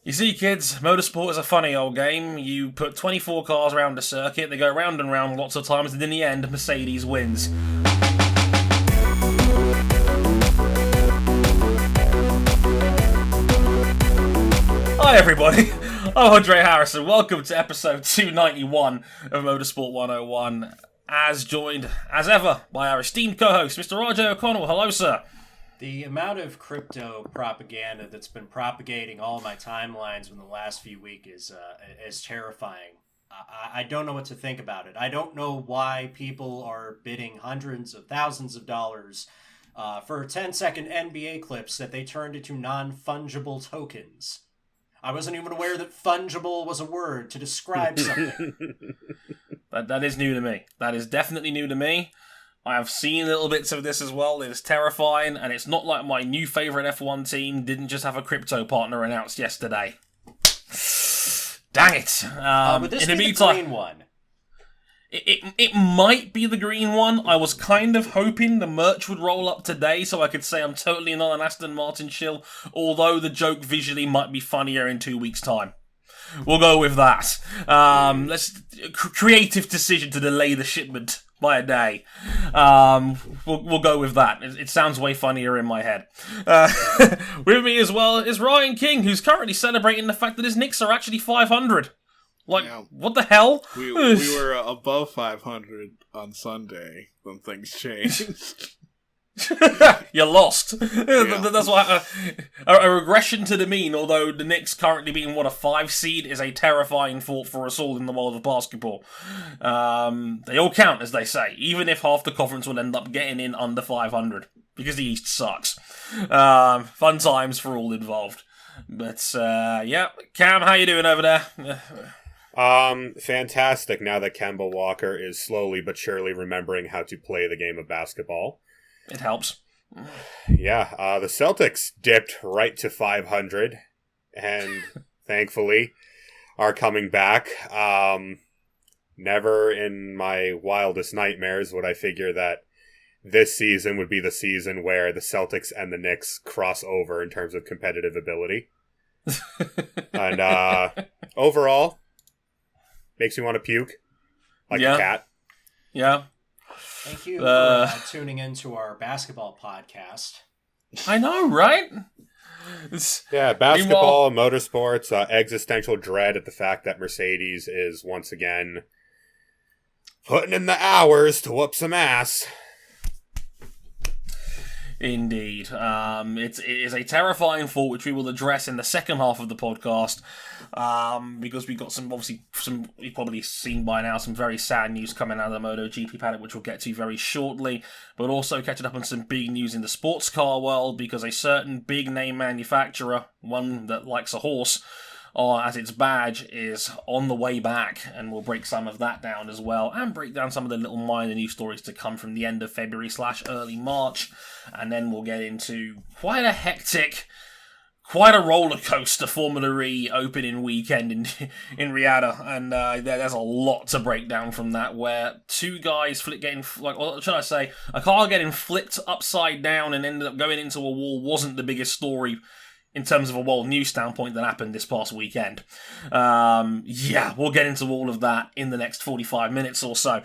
You see, kids, motorsport is a funny old game. You put 24 cars around a circuit, they go round and round lots of times, and in the end, Mercedes wins. Hi everybody, I'm Andre Harrison. Welcome to episode 291 of Motorsport 101, as joined, as ever, by our esteemed co-host, Mr. RJ O'Connell. Hello, sir. The amount of crypto propaganda that's been propagating all my timelines in the last few weeks is terrifying. I don't know what to think about it. I don't know why people are bidding hundreds of thousands of dollars for 10-second NBA clips that they turned into non-fungible tokens. I wasn't even aware that fungible was a word to describe something. That is new to me. That is definitely new to me. I have seen little bits of this as well. It is terrifying, and it's not like my new favourite F1 team didn't just have a crypto partner announced yesterday. Dang it. Would this be the green one? It might be the green one. I was kind of hoping the merch would roll up today so I could say I'm totally not an Aston Martin shill, although the joke visually might be funnier in 2 weeks' time. We'll go with that. Creative decision to delay the shipment by a day. We'll go with that. It sounds way funnier in my head. With me as well is Ryan King, who's currently celebrating the fact that his Knicks are actually 500. Like, yeah. What the hell? We were above 500 on Sunday when things changed. You lost. Yeah. That's why a regression to the mean, although the Knicks currently being, a 5 seed, is a terrifying thought for us all in the world of basketball. They all count, as they say, even if half the conference will end up getting in under 500, because the East sucks. Fun times for all involved. But, yeah. Cam, how you doing over there? Fantastic now that Kemba Walker is slowly but surely remembering how to play the game of basketball. It helps. Yeah, the Celtics dipped right to 500 and thankfully are coming back. Never in my wildest nightmares would I figure that this season would be the season where the Celtics and the Knicks cross over in terms of competitive ability. And overall, makes me want to puke like a cat. Yeah. Thank you for tuning into our basketball podcast. I know, right? Yeah, basketball, motorsports, existential dread at the fact that Mercedes is once again putting in the hours to whoop some ass. Indeed. It is a terrifying thought which we will address in the second half of the podcast, because we got some you've probably seen by now, some very sad news coming out of the MotoGP paddock, which we'll get to very shortly, but also catching up on some big news in the sports car world, because a certain big name manufacturer, one that likes a horse, as its badge, is on the way back, and we'll break some of that down as well, and break down some of the little minor news stories to come from the end of February / early March, and then we'll get into quite a hectic, quite a roller coaster Formula E opening weekend in Riyadh, and there's a lot to break down from that, where two guys a car getting flipped upside down and ended up going into a wall wasn't the biggest story in terms of a world news standpoint that happened this past weekend. We'll get into all of that in the next 45 minutes or so.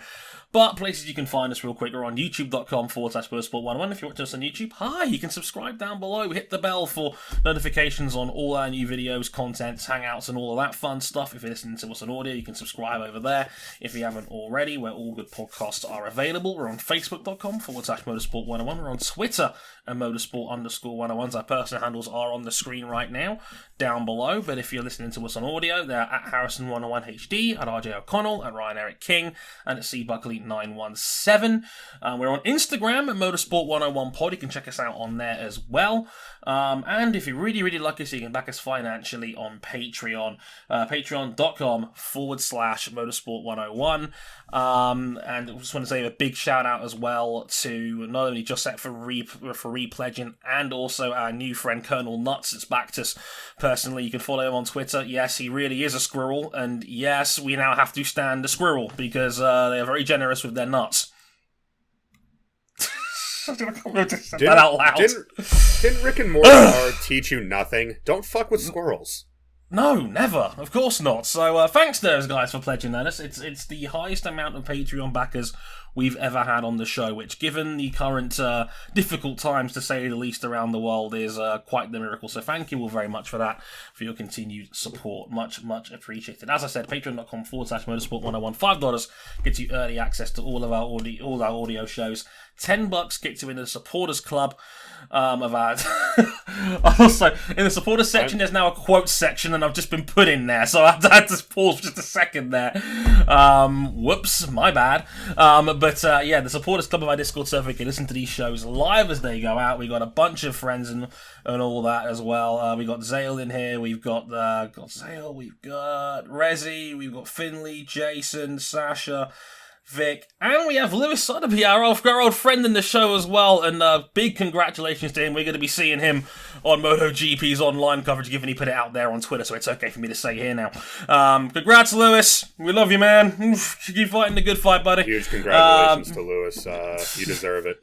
But places you can find us real quick are on youtube.com/motorsport101. If you're watching us on YouTube, hi, you can subscribe down below. Hit the bell for notifications on all our new videos, contents, hangouts, and all of that fun stuff. If you're listening to us on audio, you can subscribe over there if you haven't already, where all good podcasts are available. We're on facebook.com/motorsport101. We're on Twitter and motorsport_101. Our personal handles are on the screen right now, down below. But if you're listening to us on audio, they're at Harrison101HD, at RJ O'Connell, at Ryan Eric King, and at C Buckley917. We're on Instagram at Motorsport101pod. You can check us out on there as well. And if you really, really like us, you can back us financially on Patreon. Patreon.com/Motorsport101. And I just want to say a big shout out as well to not only Josette for repledging, and also our new friend Colonel Nuts that's backed us personally. You can follow him on Twitter. Yes, he really is a squirrel, and yes, we now have to stand the squirrel because they are very generous with their nuts. That out loud. Didn't Rick and Mortara teach you nothing? Don't fuck with squirrels. No, never. Of course not. So thanks to those guys for pledging that. It's the highest amount of Patreon backers we've ever had on the show, which, given the current difficult times, to say the least, around the world, is quite the miracle. So thank you all very much for that, for your continued support. Much, much appreciated. As I said, patreon.com/motorsport101. $5 gets you early access to all our audio shows. $10 gets you into the supporters club of ours. Also, in the supporters section, there's now a quote section, and I've just been put in there, so I had to pause for just a second there. Whoops, my bad. But the supporters club of our Discord server, you can listen to these shows live as they go out. We got a bunch of friends and all that as well. We got Zale in here. We've got Zale. We've got Rezi. We've got Finley, Jason, Sasha, Vic, and we have Lewis Sotheby, our old friend in the show as well, and big congratulations to him. We're going to be seeing him on MotoGP's online coverage, given he put it out there on Twitter, so it's okay for me to say here now. Congrats, Lewis. We love you, man. Keep fighting the good fight, buddy. Huge congratulations to Lewis. You deserve it.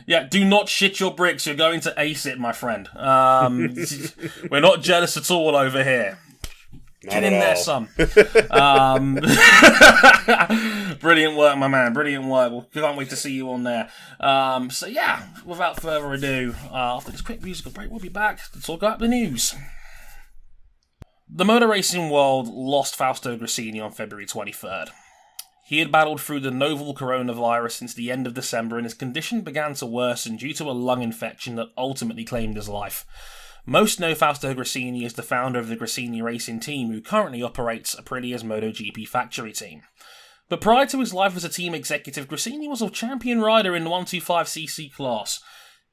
Yeah, do not shit your bricks. You're going to ace it, my friend. We're not jealous at all over here. Get in there, son. Brilliant work, my man. Brilliant work. We can't wait to see you on there. Without further ado, after this quick musical break, we'll be back to talk about the news. The motor racing world lost Fausto Gresini on February 23rd. He had battled through the novel coronavirus since the end of December, and his condition began to worsen due to a lung infection that ultimately claimed his life. Most know Fausto Gresini as the founder of the Gresini Racing Team, who currently operates Aprilia's MotoGP factory team. But prior to his life as a team executive, Gresini was a champion rider in the 125cc class.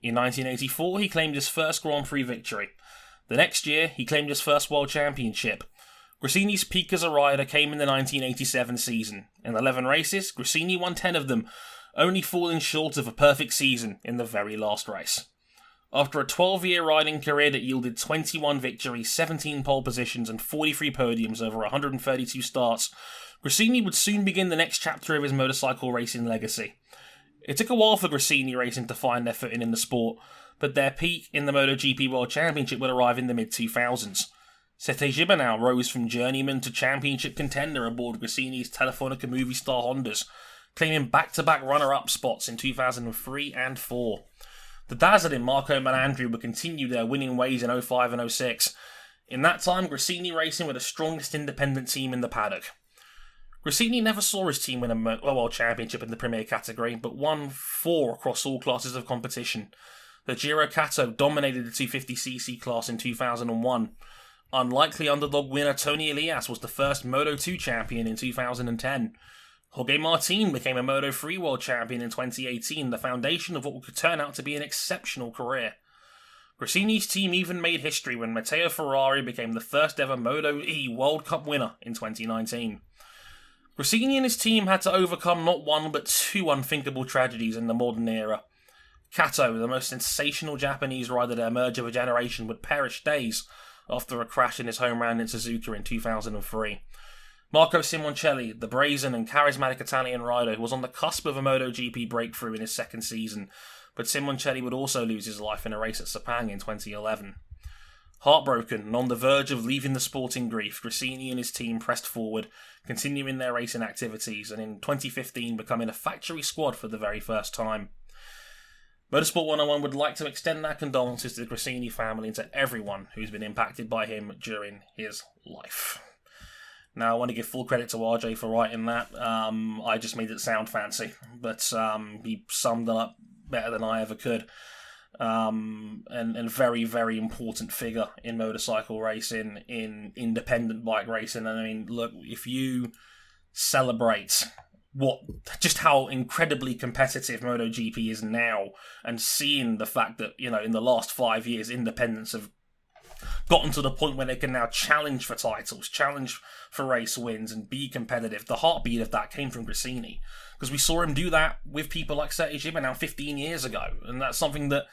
In 1984, he claimed his first Grand Prix victory. The next year, he claimed his first World Championship. Gresini's peak as a rider came in the 1987 season. In 11 races, Gresini won 10 of them, only falling short of a perfect season in the very last race. After a 12-year riding career that yielded 21 victories, 17 pole positions and 43 podiums over 132 starts, Gresini would soon begin the next chapter of his motorcycle racing legacy. It took a while for Gresini Racing to find their footing in the sport, but their peak in the MotoGP World Championship would arrive in the mid-2000s. Sete Gibernau rose from journeyman to championship contender aboard Gresini's Telefonica Movistar Hondas, claiming back-to-back runner-up spots in 2003 and 4. The dazzling Marco Melandri would continue their winning ways in 05 and 06. In that time, Gresini Racing were the strongest independent team in the paddock. Gresini never saw his team win a World Championship in the Premier category, but won 4 across all classes of competition. The Giro Cato dominated the 250cc class in 2001. Unlikely underdog winner Tony Elias was the first Moto2 champion in 2010. Jorge Martin became a Moto3 World Champion in 2018, the foundation of what could turn out to be an exceptional career. Gresini's team even made history when Matteo Ferrari became the first ever Moto E World Cup winner in 2019. Gresini and his team had to overcome not one but 2 unthinkable tragedies in the modern era. Kato, the most sensational Japanese rider to emerge of a generation, would perish days after a crash in his home round in Suzuka in 2003. Marco Simoncelli, the brazen and charismatic Italian rider, was on the cusp of a MotoGP breakthrough in his second season, but Simoncelli would also lose his life in a race at Sepang in 2011. Heartbroken and on the verge of leaving the sporting grief, Gresini and his team pressed forward, continuing their racing activities, and in 2015 becoming a factory squad for the very first time. Motorsport 101 would like to extend our condolences to the Gresini family and to everyone who's been impacted by him during his life. Now, I want to give full credit to RJ for writing that. I just made it sound fancy, but he summed it up better than I ever could. And very, very important figure in motorcycle racing, in independent bike racing. And I mean, look, if you celebrate just how incredibly competitive MotoGP is now, and seeing the fact that, you know, in the last 5 years, independents have gotten to the point where they can now challenge for titles, challenge for race wins, and be competitive. The heartbeat of that came from Gresini, because we saw him do that with people like Sete Gibernau 15 years ago, and that's something that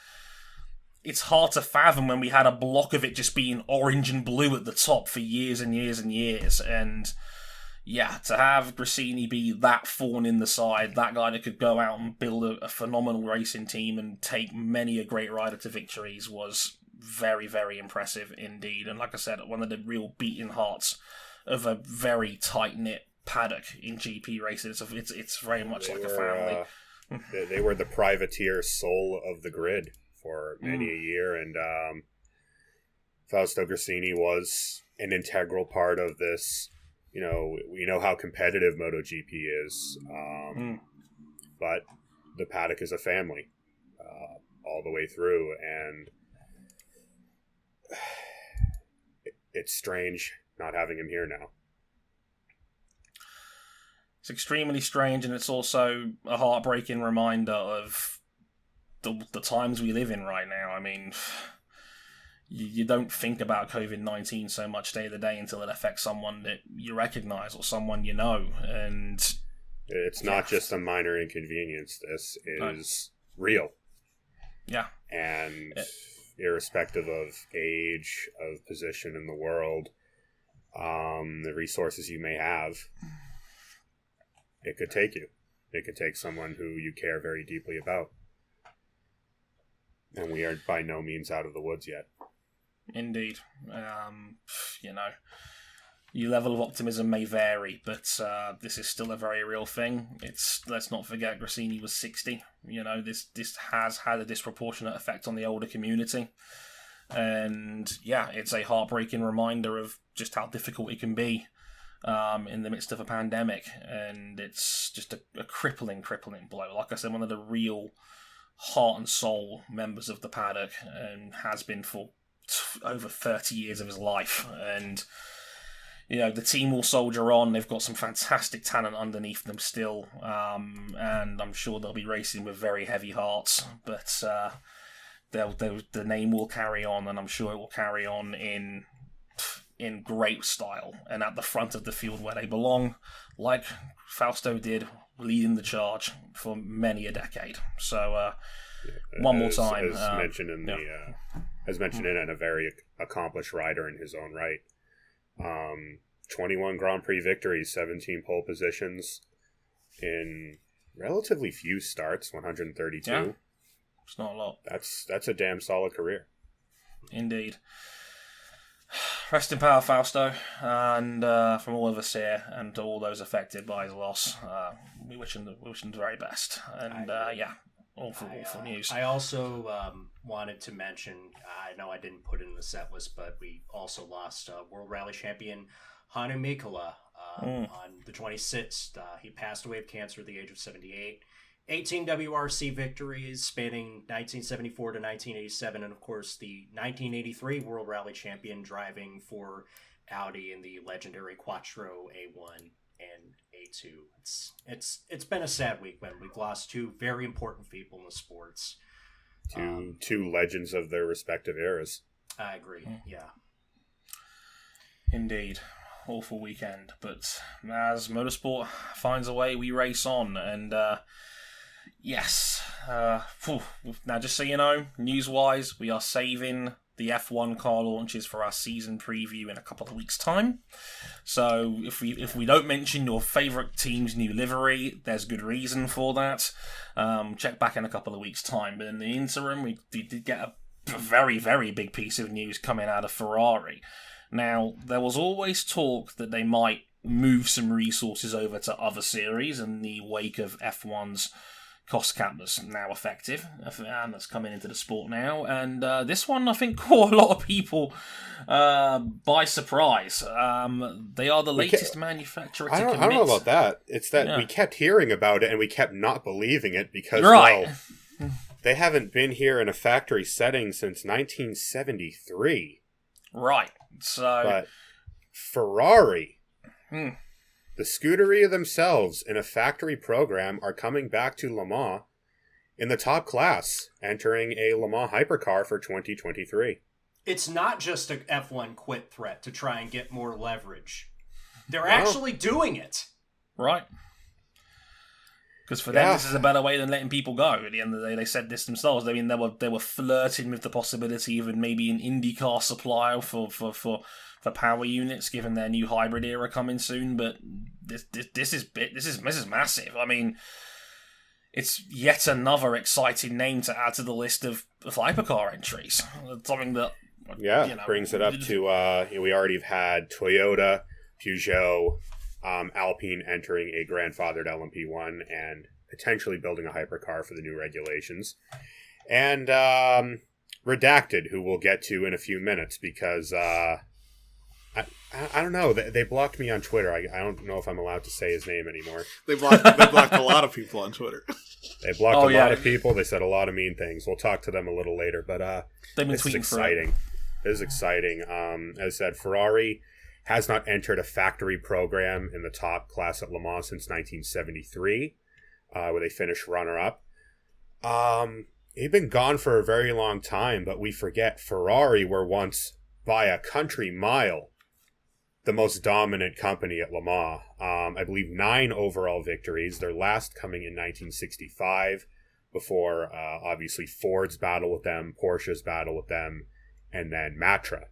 it's hard to fathom when we had a block of it just being orange and blue at the top for years and years and years. And yeah, to have Gresini be that thorn in the side, that guy that could go out and build a phenomenal racing team and take many a great rider to victories, was very, very impressive indeed. And like I said, one of the real beating hearts of a very tight-knit paddock in GP races. It's very much like a family. They were the privateer soul of the grid for many a year, and Fausto Grassini was an integral part of this. You know, we know how competitive MotoGP is, but the paddock is a family all the way through, and it's strange not having him here now. It's extremely strange, and it's also a heartbreaking reminder of the times we live in right now. I mean, you don't think about COVID-19 so much day to day until it affects someone that you recognize or someone you know. And it's not just a minor inconvenience. This is real. Yeah. And irrespective of age, of position in the world, the resources you may have, it could take you. It could take someone who you care very deeply about. And we are by no means out of the woods yet. Indeed. You know, your level of optimism may vary, but this is still a very real thing. Let's not forget Grassini was 60. You know, this has had a disproportionate effect on the older community. And yeah, it's a heartbreaking reminder of just how difficult it can be in the midst of a pandemic. And it's just a crippling blow. Like I said, one of the real heart and soul members of the paddock, and has been for over 30 years of his life. And you know, the team will soldier on. They've got some fantastic talent underneath them still, and I'm sure they'll be racing with very heavy hearts, but the name will carry on, and I'm sure it will carry on in great style and at the front of the field where they belong, like Fausto did, leading the charge for many a decade. So one more time, as mentioned in and a very accomplished rider in his own right. 21 Grand Prix victories, 17 pole positions in relatively few starts, 132. Yeah, it's not a lot. That's a damn solid career. Indeed. Rest in power, Fausto, and from all of us here and to all those affected by his loss, we wish him the very best. And awful news. I also wanted to mention, I know I didn't put it in the set list, but we also lost World Rally Champion Hannu Mikkola on the 26th. He passed away of cancer at the age of 78. 18 WRC victories spanning 1974 to 1987, and of course the 1983 World Rally Champion driving for Audi in the legendary Quattro A1 and A2. It's been a sad week, man. We've lost two very important people in the sports. Two legends of their respective eras. I agree. Yeah. Indeed. Awful weekend, but as motorsport finds a way, we race on, and yes. Now, just so you know, news-wise, we are saving the F1 car launches for our season preview in a couple of weeks' time. So if we don't mention your favourite team's new livery, there's good reason for that. Check back in a couple of weeks' time. But in the interim, we did get a very, very big piece of news coming out of Ferrari. Now, there was always talk that they might move some resources over to other series in the wake of F1's cost cap that's now effective, and that's coming into the sport now. And this one, I think, caught a lot of people by surprise. They are the latest manufacturer to commit. I don't know about that. It's that we kept hearing about it and we kept not believing it because, they haven't been here in a factory setting since 1973. Right. So, but Ferrari, the Scuderia themselves in a factory program, are coming back to Le Mans in the top class, entering a Le Mans hypercar for 2023. It's not just an F1 quit threat to try and get more leverage. They're actually doing it. Right. Because for them, this is a better way than letting people go. At the end of the day, they said this themselves. I mean, they were flirting with the possibility of maybe an IndyCar supplier for power units, given their new hybrid era coming soon. But this is massive. I mean, it's yet another exciting name to add to the list of hypercar entries. Something that brings it up to we already have had Toyota, Peugeot, Alpine entering a grandfathered LMP1 and potentially building a hypercar for the new regulations, and Redacted, who we'll get to in a few minutes because I don't know. They blocked me on Twitter. I don't know if I'm allowed to say his name anymore. They blocked a lot of people on Twitter. They blocked a lot of people. They said a lot of mean things. We'll talk to them a little later. But this is exciting. This is exciting. As I said, Ferrari has not entered a factory program in the top class at Le Mans since 1973, where they finished runner-up. They've been gone for a very long time, but we forget Ferrari were once, by a country mile, the most dominant company at Le Mans. I believe 9 overall victories, their last coming in 1965, before obviously Ford's battle with them, Porsche's battle with them, and then Matra,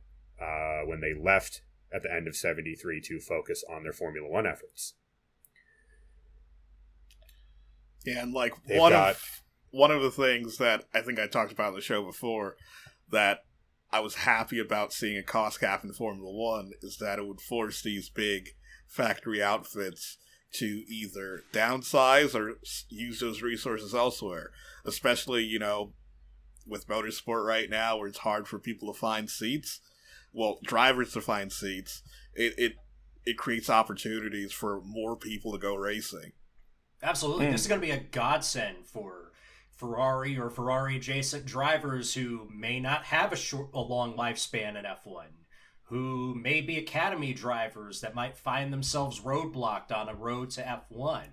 when they left at the end of 73 to focus on their Formula One efforts. Yeah, and like one of the things that I think I talked about in the show before that I was happy about seeing a cost cap in Formula One is that it would force these big factory outfits to either downsize or use those resources elsewhere. Especially, with motorsport right now where it's hard for people to find seats. Well, drivers to find seats. It creates opportunities for more people to go racing. Absolutely. This is going to be a godsend for Ferrari or Ferrari adjacent drivers who may not have a long lifespan in F1, who may be academy drivers that might find themselves roadblocked on a road to F1.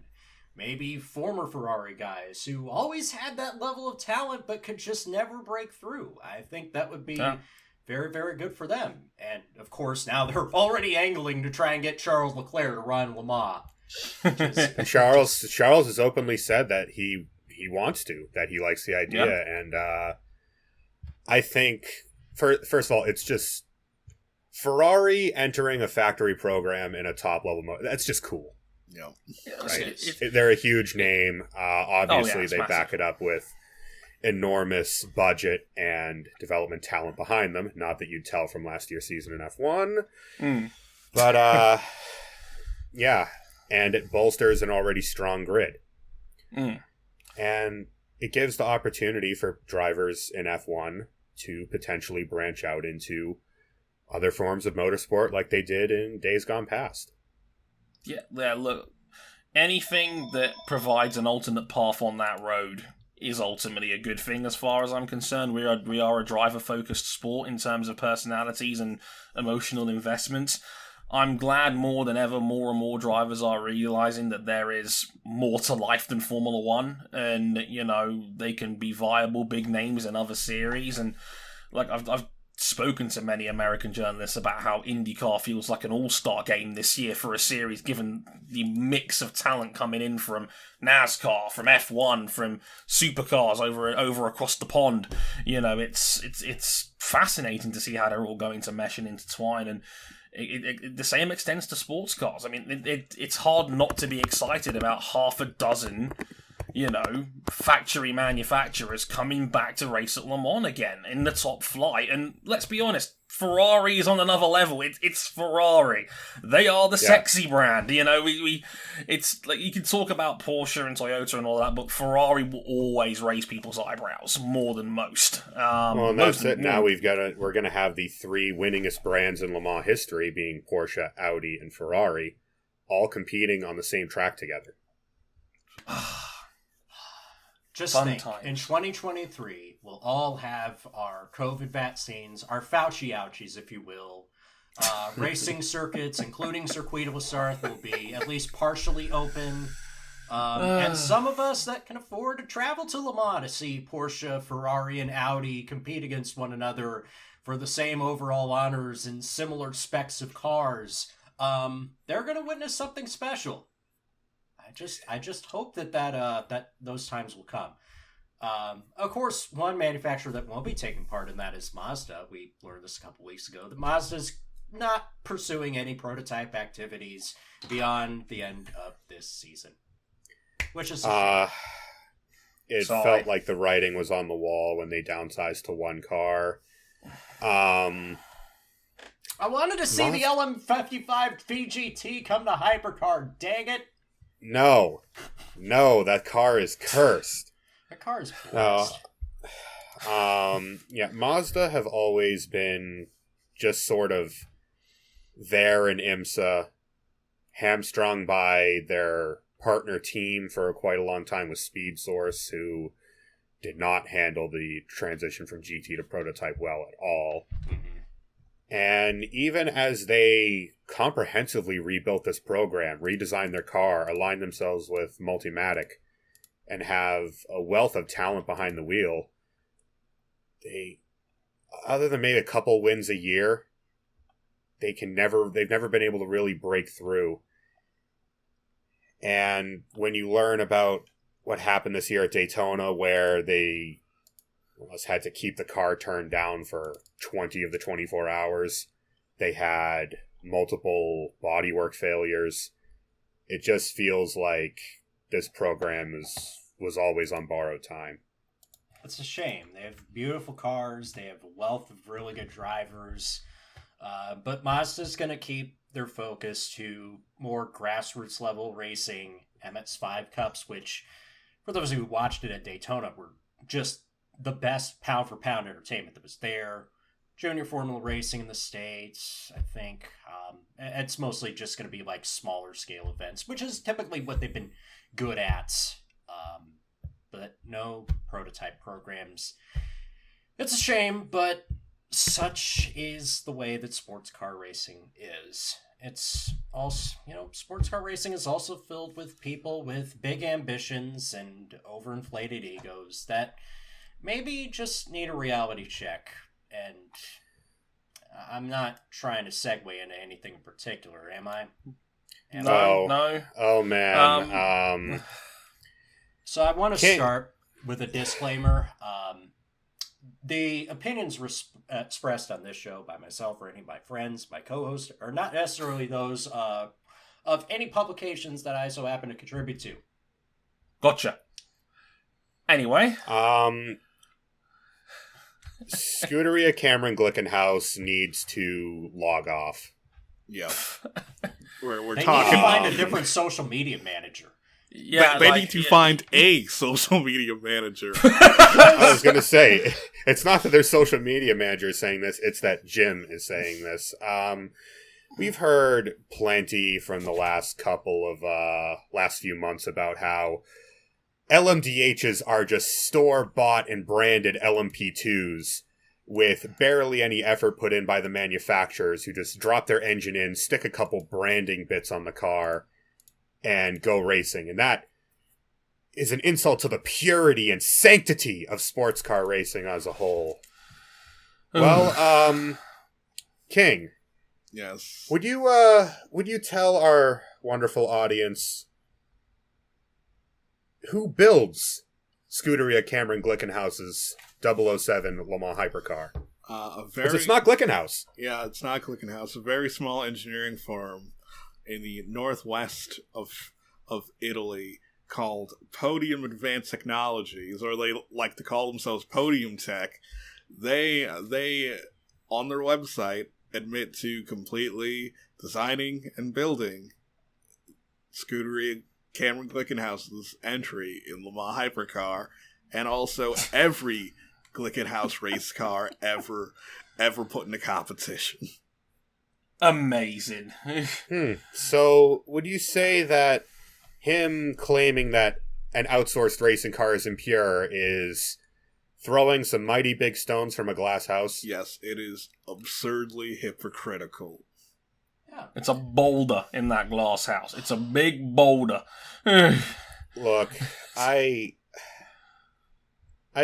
Maybe former Ferrari guys who always had that level of talent but could just never break through. I think that would be very, very good for them. And, of course, now they're already angling to try and get Charles Leclerc to run Le Mans. And Charles has openly said that he wants to, that he likes the idea. And I think, first of all, it's just Ferrari entering a factory program in a top-level motor. That's just cool. Yeah. Right? They're a huge name. Obviously, they back it up with enormous budget and development talent behind them. Not that you'd tell from last year's season in F1. But, yeah. And it bolsters an already strong grid. And it gives the opportunity for drivers in F1 to potentially branch out into other forms of motorsport like they did in days gone past. Yeah, look, anything that provides an alternate path on that road is ultimately a good thing as far as I'm concerned. We are a driver-focused sport in terms of personalities and emotional investments. I'm glad more than ever more and more drivers are realizing that there is more to life than Formula One, and they can be viable big names in other series. And like I've spoken to many American journalists about how IndyCar feels like an all-star game this year for a series, given the mix of talent coming in from NASCAR, from F1, from supercars over across the pond. It's fascinating to see how they're all going to mesh and intertwine. And the same extends to sports cars. I mean, it's hard not to be excited about half a dozen, factory manufacturers coming back to race at Le Mans again in the top flight. And let's be honest, Ferrari is on another level. It's Ferrari. They are the sexy brand. It's like you can talk about Porsche and Toyota and all that, but Ferrari will always raise people's eyebrows more than most. And that's it. Now we're gonna have the 3 winningest brands in Le Mans history, being Porsche, Audi, and Ferrari, all competing on the same track together. Just think, in 2023, we'll all have our COVID vaccines, our Fauci ouchies, if you will. Racing circuits, including Circuit of Sarthe, will be at least partially open. And some of us that can afford to travel to Le Mans to see Porsche, Ferrari, and Audi compete against one another for the same overall honors and similar specs of cars, they're going to witness something special. I just hope that those times will come. Of course, one manufacturer that won't be taking part in that is Mazda. We learned this a couple weeks ago that Mazda's not pursuing any prototype activities beyond the end of this season, which is it felt like the writing was on the wall when they downsized to one car. I wanted to see the LM55 VGT come to Hypercar. Dang it! No, that car is cursed. That car is blessed. Yeah, Mazda have always been just sort of there in IMSA, hamstrung by their partner team for quite a long time with Speed Source, who did not handle the transition from GT to prototype well at all. And even as they comprehensively rebuilt this program, redesigned their car, aligned themselves with Multimatic, and have a wealth of talent behind the wheel, they, other than maybe a couple wins a year, they've never been able to really break through. And when you learn about what happened this year at Daytona, where they almost had to keep the car turned down for 20 of the 24 hours, they had multiple bodywork failures. It just feels like this program was always on borrowed time. It's a shame. They have beautiful cars. They have a wealth of really good drivers. But Mazda's going to keep their focus to more grassroots level racing, MS5 Cups, which, for those who watched it at Daytona, were just the best pound-for-pound entertainment that was there. Junior Formula Racing in the States, I think. It's mostly just going to be like smaller scale events, which is typically what they've been good at. But no prototype programs. It's a shame, but such is the way that sports car racing is. It's also, sports car racing is also filled with people with big ambitions and overinflated egos that maybe just need a reality check. And I'm not trying to segue into anything in particular, am I? No. Oh, man. So I want to start with a disclaimer. The opinions expressed on this show by myself or any of my friends, my co-hosts, are not necessarily those of any publications that I so happen to contribute to. Gotcha. Anyway. Scuderia Cameron Glickenhaus needs to log off. Yep. We're they talking. Need to find a different social media manager. Yeah, they need to find a social media manager. I was going to say, it's not that their social media manager is saying this, it's that Jim is saying this. We've heard plenty from the last few months about how LMDHs are just store-bought and branded LMP2s with barely any effort put in by the manufacturers, who just drop their engine in, stick a couple branding bits on the car, and go racing. And that is an insult to the purity and sanctity of sports car racing as a whole. Well, King. Yes. Would you tell our wonderful audience who builds Scuderia Cameron Glickenhaus's 007 Le Mans hypercar? Because it's not Glickenhaus. Yeah, it's not Glickenhaus. A very small engineering firm in the northwest of Italy called Podium Advanced Technologies, or they like to call themselves Podium Tech. They on their website admit to completely designing and building Scuderia Cameron Glickenhaus's entry in Le Mans hypercar, and also every Glickenhaus race car ever put into competition. Amazing. So, would you say that him claiming that an outsourced racing car is impure is throwing some mighty big stones from a glass house? Yes, it is absurdly hypocritical. Yeah. It's a boulder in that glass house. It's a big boulder. Look, I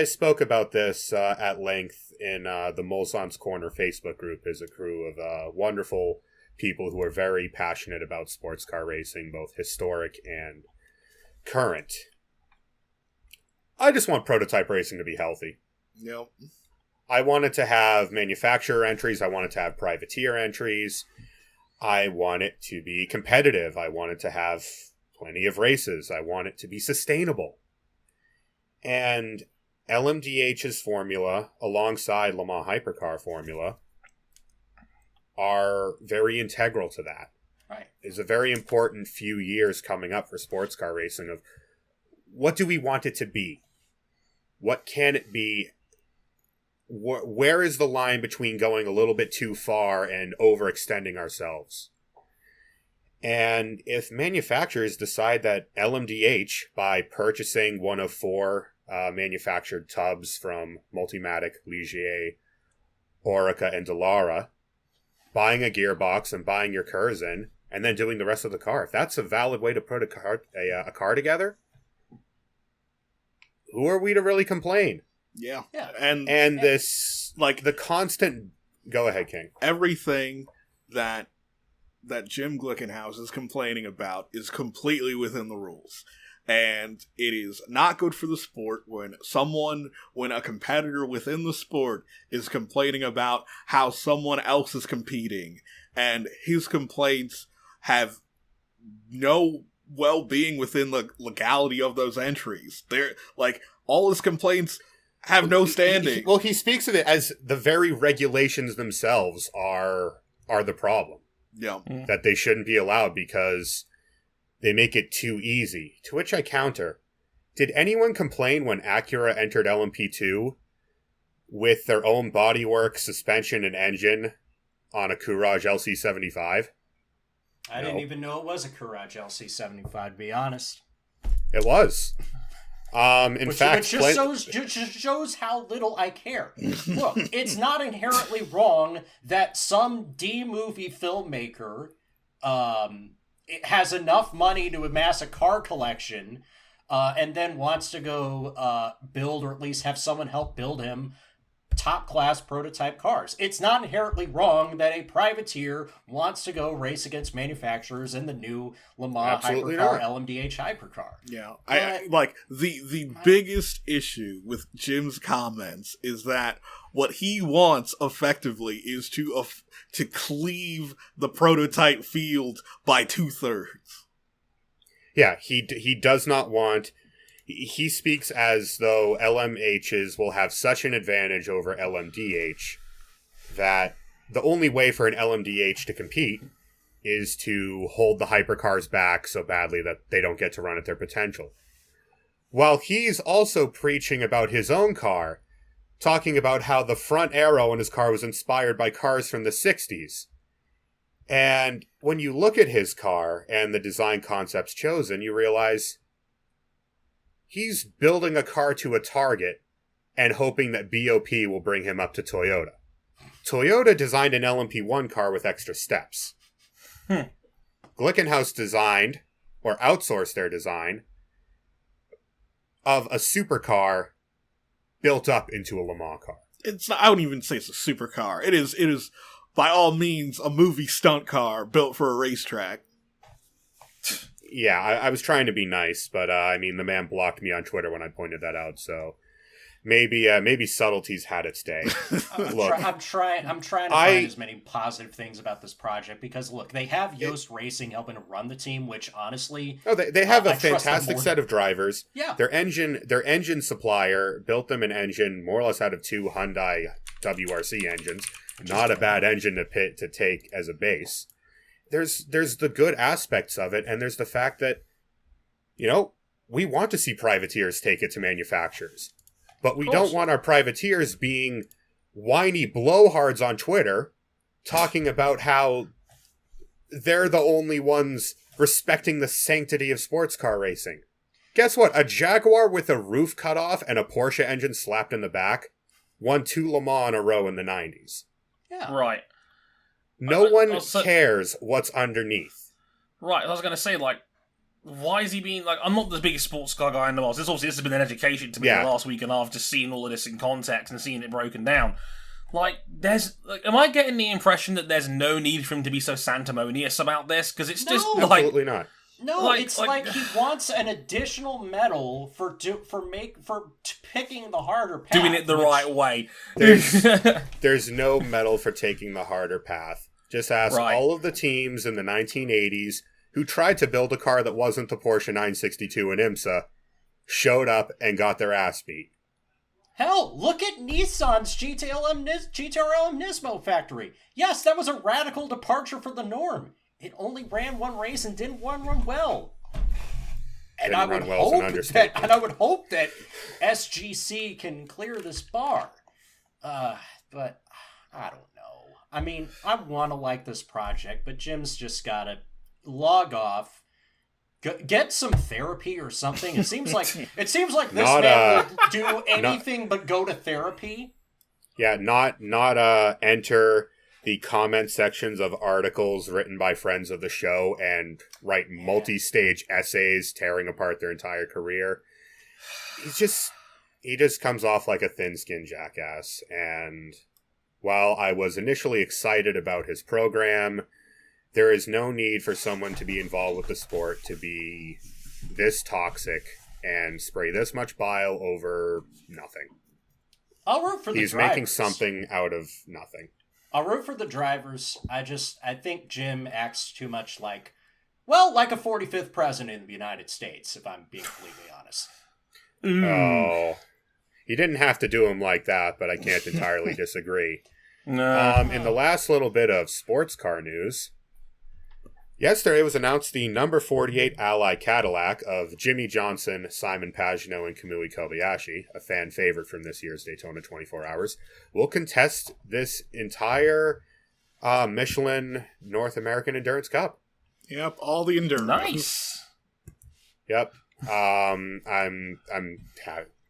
spoke about this at length in the Mulsanne's Corner Facebook group. Is a crew of wonderful people who are very passionate about sports car racing, both historic and current. I just want prototype racing to be healthy. Yep. I wanted to have manufacturer entries. I wanted to have privateer entries. I want it to be competitive. I want it to have plenty of races. I want it to be sustainable. And LMDH's formula, alongside Le Mans Hypercar formula, are very integral to that. Right. It's a very important few years coming up for sports car racing of what do we want it to be? What can it be? Where is the line between going a little bit too far and overextending ourselves? And if manufacturers decide that LMDH, by purchasing one of 4 manufactured tubs from Multimatic, Ligier, Orica, and Dallara, buying a gearbox and buying your Curzon, and then doing the rest of the car, if that's a valid way to put a car together, who are we to really complain? Yeah. And this, like, the constant... Go ahead, King. Everything that Jim Glickenhaus is complaining about is completely within the rules. And it is not good for the sport when a competitor within the sport is complaining about how someone else is competing, and his complaints have no well-being within the legality of those entries. They're like, all his complaints have no standing. Well, he speaks of it as the very regulations themselves are the problem. Yeah. That they shouldn't be allowed because they make it too easy. To which I counter, did anyone complain when Acura entered LMP2 with their own bodywork, suspension, and engine on a Courage LC75? I didn't even know it was a Courage LC75, to be honest. It was. Which just shows how little I care. Look, it's not inherently wrong that some D-movie filmmaker has enough money to amass a car collection and then wants to go build, or at least have someone help build him, top-class prototype cars. It's not inherently wrong that a privateer wants to go race against manufacturers in the new Le Mans Hypercar, LMDH Hypercar. Yeah, I like the biggest issue with Jim's comments is that what he wants effectively is to cleave the prototype field by 2/3. Yeah, he does not want. He speaks as though LMHs will have such an advantage over LMDH that the only way for an LMDH to compete is to hold the hypercars back so badly that they don't get to run at their potential. While he's also preaching about his own car, talking about how the front aero in his car was inspired by cars from the 60s. And when you look at his car and the design concepts chosen, you realize he's building a car to a target and hoping that BOP will bring him up to Toyota. Toyota designed an LMP1 car with extra steps. Glickenhaus designed, or outsourced their design, of a supercar built up into a Le Mans car. I wouldn't even say it's a supercar. It is by all means a movie stunt car built for a racetrack. Yeah, I was trying to be nice, but I mean, the man blocked me on Twitter when I pointed that out, so maybe subtleties had its day. I'm trying to find as many positive things about this project because look, they have Yoast Racing helping to run the team, which honestly, they have a fantastic set of drivers. Yeah, their engine supplier built them an engine more or less out of 2 Hyundai WRC engines. Not a bad engine to take as a base. There's the good aspects of it, and there's the fact that, we want to see privateers take it to manufacturers. But we don't want our privateers being whiny blowhards on Twitter talking about how they're the only ones respecting the sanctity of sports car racing. Guess what? A Jaguar with a roof cut off and a Porsche engine slapped in the back won 2 Le Mans in a row in the 90s. Yeah. Right. No one cares what's underneath. Right, I was going to say, why is he being, I'm not the biggest sports car guy in the world. This has been an education to me the last week and a half, just seeing all of this in context and seeing it broken down. Am I getting the impression that there's no need for him to be so sanctimonious about this? Because it's just, absolutely not. No, it's like he wants an additional medal for picking the harder path. Doing it the right way. There's no medal for taking the harder path. Just ask all of the teams in the 1980s who tried to build a car that wasn't the Porsche 962 in IMSA. showed up and got their ass beat. Hell, look at Nissan's GTRL Nismo factory. Yes, that was a radical departure from the norm. It only ran one race and didn't run well. And I would hope that SGC can clear this bar. But I don't know. I mean, I want to like this project, but Jim's just got to log off, get some therapy or something. It seems like this man will do anything but go to therapy. Yeah, not enter the comment sections of articles written by friends of the show and write multi-stage essays tearing apart their entire career. He just comes off like a thin-skinned jackass. And while I was initially excited about his program, there is no need for someone to be involved with the sport to be this toxic and spray this much bile over nothing. I'll root for the drivers. He's making something out of nothing. I'll root for the drivers. I think Jim acts too much like a 45th president of the United States, if I'm being completely honest. Oh, he didn't have to do him like that, but I can't entirely disagree. No. In the last little bit of sports car news, yesterday was announced the number 48 Ally Cadillac of Jimmy Johnson, Simon Pagenaud, and Kamui Kobayashi, a fan favorite from this year's Daytona 24 Hours, will contest this entire Michelin North American Endurance Cup. Yep, all the endurance. Nice. Yep.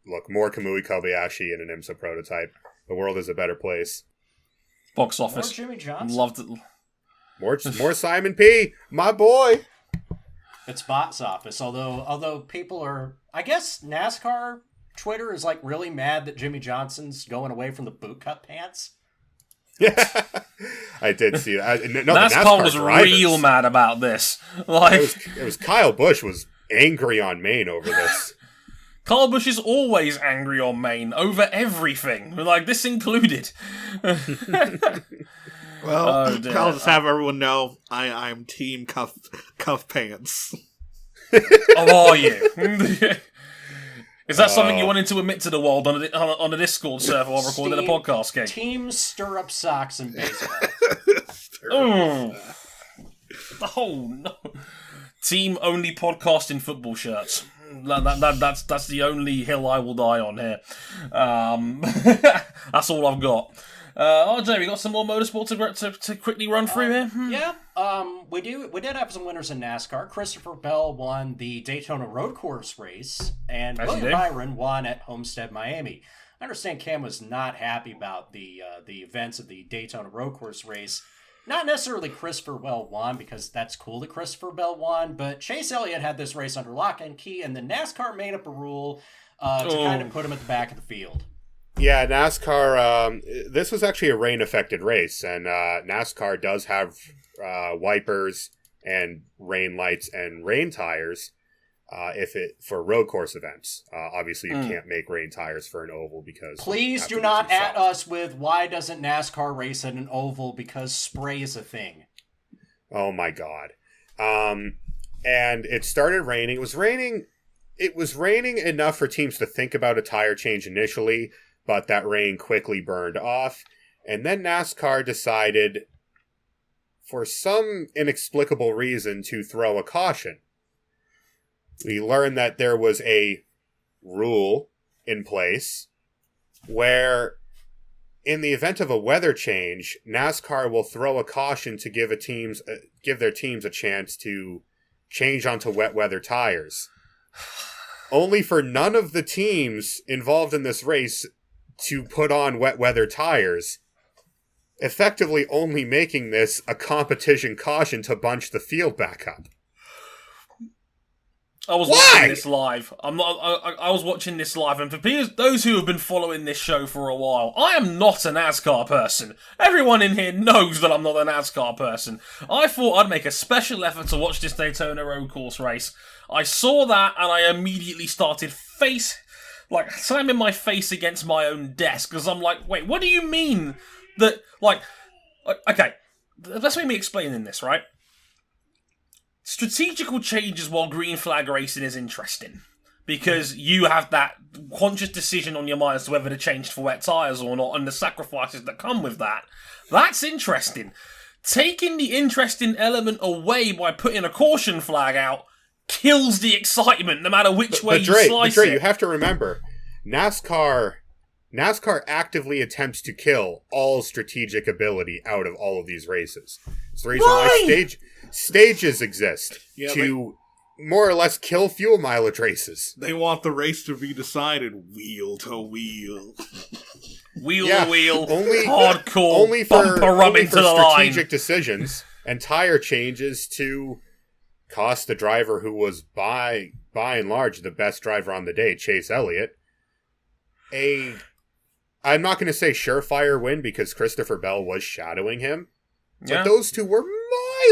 Look, more Kamui Kobayashi in an IMSA prototype. The world is a better place. Box office. More Jimmy Johnson. Loved it. More Simon P, my boy. It's box office. Although people are, I guess NASCAR Twitter is like really mad that Jimmy Johnson's going away from the boot cut pants. Yeah, I did see that. NASCAR was real mad about this. Like it was Kyle Busch was angry on Maine over this. Kyle Busch is always angry on Maine over everything, like this included. Well, I'll just have everyone know I'm team cuff pants. Oh, are you? Is that something you wanted to admit to the world on a Discord server while recording a podcast game? Team stirrup socks and baseball. Oh no! Team only podcasting football shirts. That's the only hill I will die on here. That's all I've got. Jay, we got some more motorsport to quickly run through here. Yeah, we did have some winners in NASCAR. Christopher Bell won the Daytona Road Course race, and William Byron won at Homestead, Miami. I understand Cam was not happy about the events of the Daytona Road Course race. Not necessarily Christopher Bell won, because that's cool that Christopher Bell won, but Chase Elliott had this race under lock and key, and the NASCAR made up a rule to kind of put him at the back of the field. Yeah, NASCAR, this was actually a rain-affected race, and NASCAR does have wipers and rain lights and rain tires for road course events. Obviously, you can't make rain tires for an oval because... Please do not at us with why doesn't NASCAR race at an oval because spray is a thing. Oh my god. And it started raining. It was raining enough for teams to think about a tire change initially, but that rain quickly burned off. And then NASCAR decided, for some inexplicable reason, to throw a caution. We learned that there was a rule in place where, in the event of a weather change, NASCAR will throw a caution to give their teams a chance to change onto wet weather tires. Only for none of the teams involved in this race to put on wet weather tires, effectively only making this a competition caution to bunch the field back up. I was watching this live. I was watching this live, and for those who have been following this show for a while, I am not a NASCAR person. Everyone in here knows that I'm not a NASCAR person. I thought I'd make a special effort to watch this Daytona Road Course race. I saw that, and I immediately started slamming my face against my own desk, because I'm like, wait, what do you mean that, okay, let's make me explaining this, right? Strategical changes while green flag racing is interesting. because you have that conscious decision on your mind as to whether to change for wet tyres or not, and the sacrifices that come with that. That's interesting. Taking the interesting element away by putting a caution flag out kills the excitement, no matter which way you slice it. You have to remember, NASCAR actively attempts to kill all strategic ability out of all of these races. It's the reason why stages exist, to more or less kill fuel mileage races. They want the race to be decided wheel to wheel. Wheel to wheel, hardcore, bumper rubbing to the line. Strategic decisions and tire changes to cost the driver who was by and large the best driver on the day, Chase Elliott, I'm not going to say surefire win because Christopher Bell was shadowing him, but those two were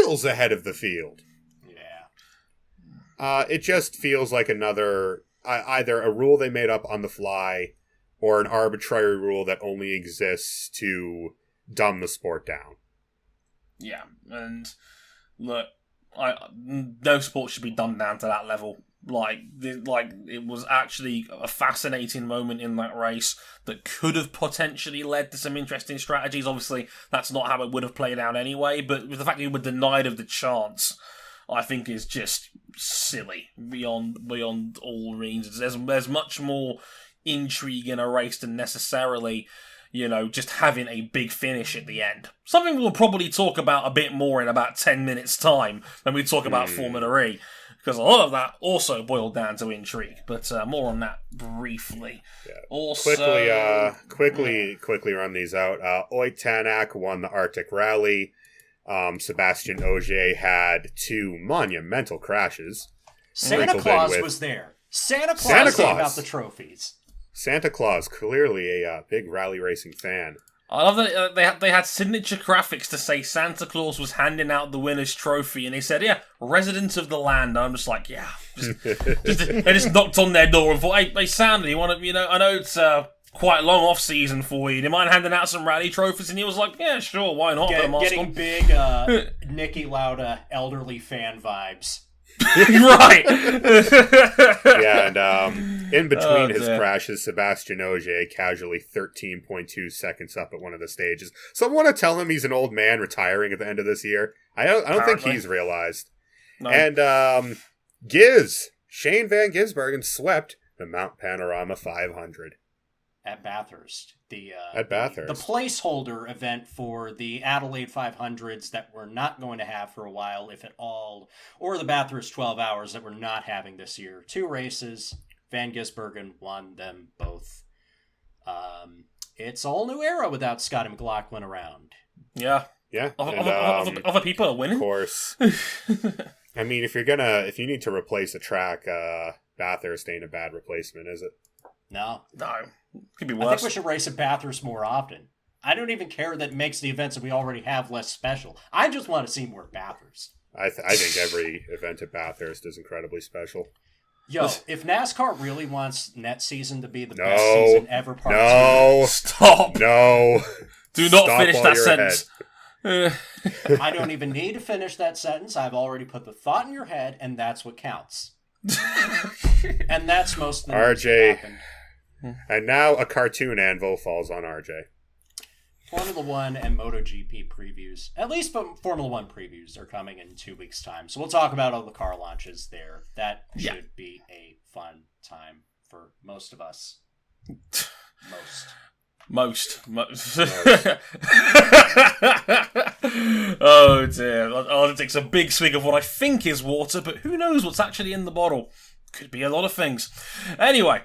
miles ahead of the field. Yeah. It just feels like another, either a rule they made up on the fly or an arbitrary rule that only exists to dumb the sport down. Yeah, and look, no sport should be dumbed down to that level. Like it was actually a fascinating moment in that race that could have potentially led to some interesting strategies. Obviously, that's not how it would have played out anyway, but with the fact that you were denied of the chance, I think is just silly beyond all means. There's much more intrigue in a race than necessarily, just having a big finish at the end. Something we'll probably talk about a bit more in about 10 minutes' time when we talk about Formula E, because a lot of that also boiled down to intrigue, but more on that briefly. Yeah. Also, quickly run these out. Oyt Tanak won the Arctic Rally. Sebastian Ogier had 2 monumental crashes. Santa Claus was there. Santa Claus gave out the trophies. Santa Claus, clearly a big rally racing fan. I love that they had signature graphics to say Santa Claus was handing out the winner's trophy, and they said, resident of the land. And I'm just like, they just knocked on their door and thought, hey Santa, you want to, I know it's quite a long off season for you. Do you mind handing out some rally trophies? And he was like, yeah, sure, why not? Getting big Nicky Lauda elderly fan vibes. Right. And in between his crashes, Sebastian Ogier casually 13.2 seconds up at one of the stages. Someone want to tell him he's an old man retiring at the end of this year? I don't think he's realized. No. And Shane Van Gisbergen swept the Mount Panorama 500. At Bathurst. The Bathurst. The placeholder event for the Adelaide 500s that we're not going to have for a while, if at all, or the Bathurst 12 Hours that we're not having this year. 2 races. Van Gisbergen won them both. It's a whole new era without Scotty McLaughlin around. Yeah. Yeah. Other people are winning. Of course. I mean, if you need to replace a track, Bathurst ain't a bad replacement, is it? No. Could be worse. I think we should race at Bathurst more often. I don't even care that it makes the events that we already have less special. I just want to see more Bathurst. I think every event at Bathurst is incredibly special. Yo, if NASCAR really wants net season to be the best season ever, Stop. No. Do not finish that sentence. I don't even need to finish that sentence. I've already put the thought in your head, and that's what counts. And that's most of the RJ. And now a cartoon anvil falls on RJ. Formula 1 and MotoGP previews. At least Formula 1 previews are coming in 2 weeks' time. So we'll talk about all the car launches there. That should be a fun time for most of us. Most. Oh dear. I'll take a big swig of what I think is water, but who knows what's actually in the bottle. Could be a lot of things. Anyway,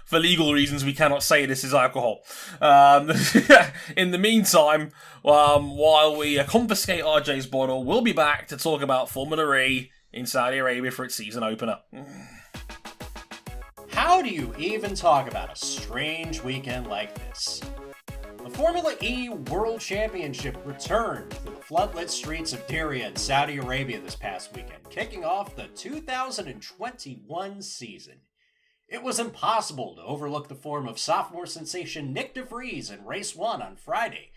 for legal reasons, we cannot say this is alcohol. In the meantime, while we confiscate RJ's bottle, we'll be back to talk about Formula E in Saudi Arabia for its season opener. How do you even talk about a strange weekend like this? The Formula E World Championship returned to the floodlit streets of Diriyah in Saudi Arabia this past weekend, kicking off the 2021 season. It was impossible to overlook the form of sophomore sensation Nyck de Vries in Race 1 on Friday.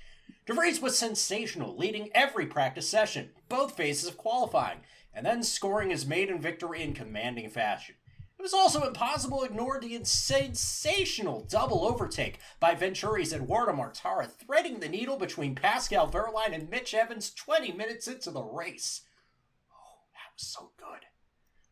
De Vries was sensational, leading every practice session, both phases of qualifying, and then scoring his maiden victory in commanding fashion. It was also impossible to ignore the sensational double overtake by Venturi's Eduardo Mortara, threading the needle between Pascal Wehrlein and Mitch Evans 20 minutes into the race. Oh, that was so good.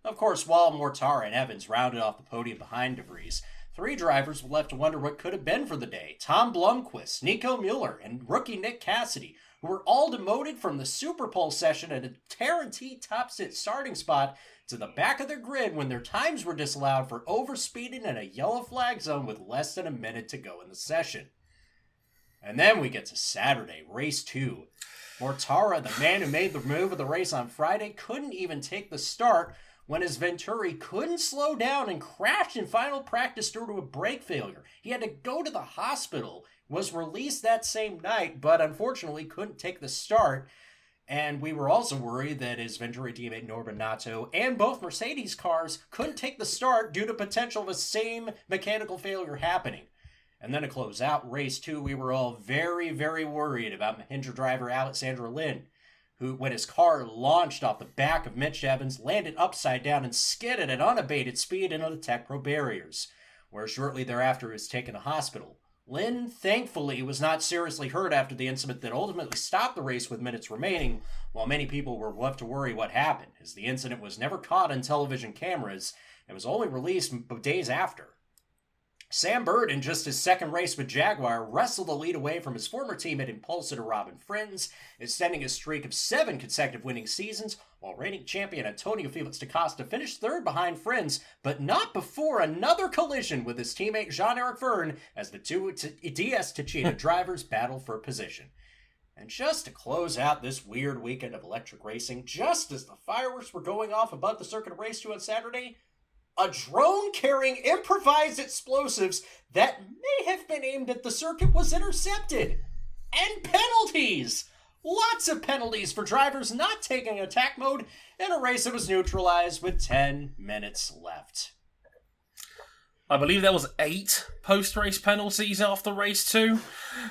Of course, while Mortara and Evans rounded off the podium behind De Vries, 3 drivers were left to wonder what could have been for the day. Tom Blomqvist, Nico Mueller, and rookie Nick Cassidy, who were all demoted from the Super Pole session at a guaranteed top sit starting spot to the back of their grid when their times were disallowed for overspeeding in a yellow flag zone with less than a minute to go in the session. And then we get to Saturday, race 2. Mortara, the man who made the move of the race on Friday, couldn't even take the start when his Venturi couldn't slow down and crashed in final practice due to a brake failure. He had to go to the hospital, was released that same night, but unfortunately couldn't take the start. And we were also worried that his Venturi teammate Norman Nato and both Mercedes cars couldn't take the start due to potential of the same mechanical failure happening. And then to close out race 2, we were all very, very worried about Mahindra driver Alexander Lynn, who, when his car launched off the back of Mitch Evans, landed upside down and skidded at unabated speed into the Tech Pro barriers, where shortly thereafter he was taken to hospital. Lynn, thankfully, was not seriously hurt after the incident that ultimately stopped the race with minutes remaining, while many people were left to worry what happened, as the incident was never caught on television cameras and was only released days after. Sam Bird, in just his second race with Jaguar, wrestled the lead away from his former teammate and pole sitter Robin Friends, extending his streak of 7 consecutive winning seasons, while reigning champion Antonio Felix da Costa finished third behind Friends, but not before another collision with his teammate Jean-Eric Verne as the two DS Techeetah drivers battled for position. And just to close out this weird weekend of electric racing, just as the fireworks were going off above the circuit of race 2 on Saturday, a drone carrying improvised explosives that may have been aimed at the circuit was intercepted. And penalties! Lots of penalties for drivers not taking attack mode in a race that was neutralized with 10 minutes left. I believe there was 8 post-race penalties after race 2.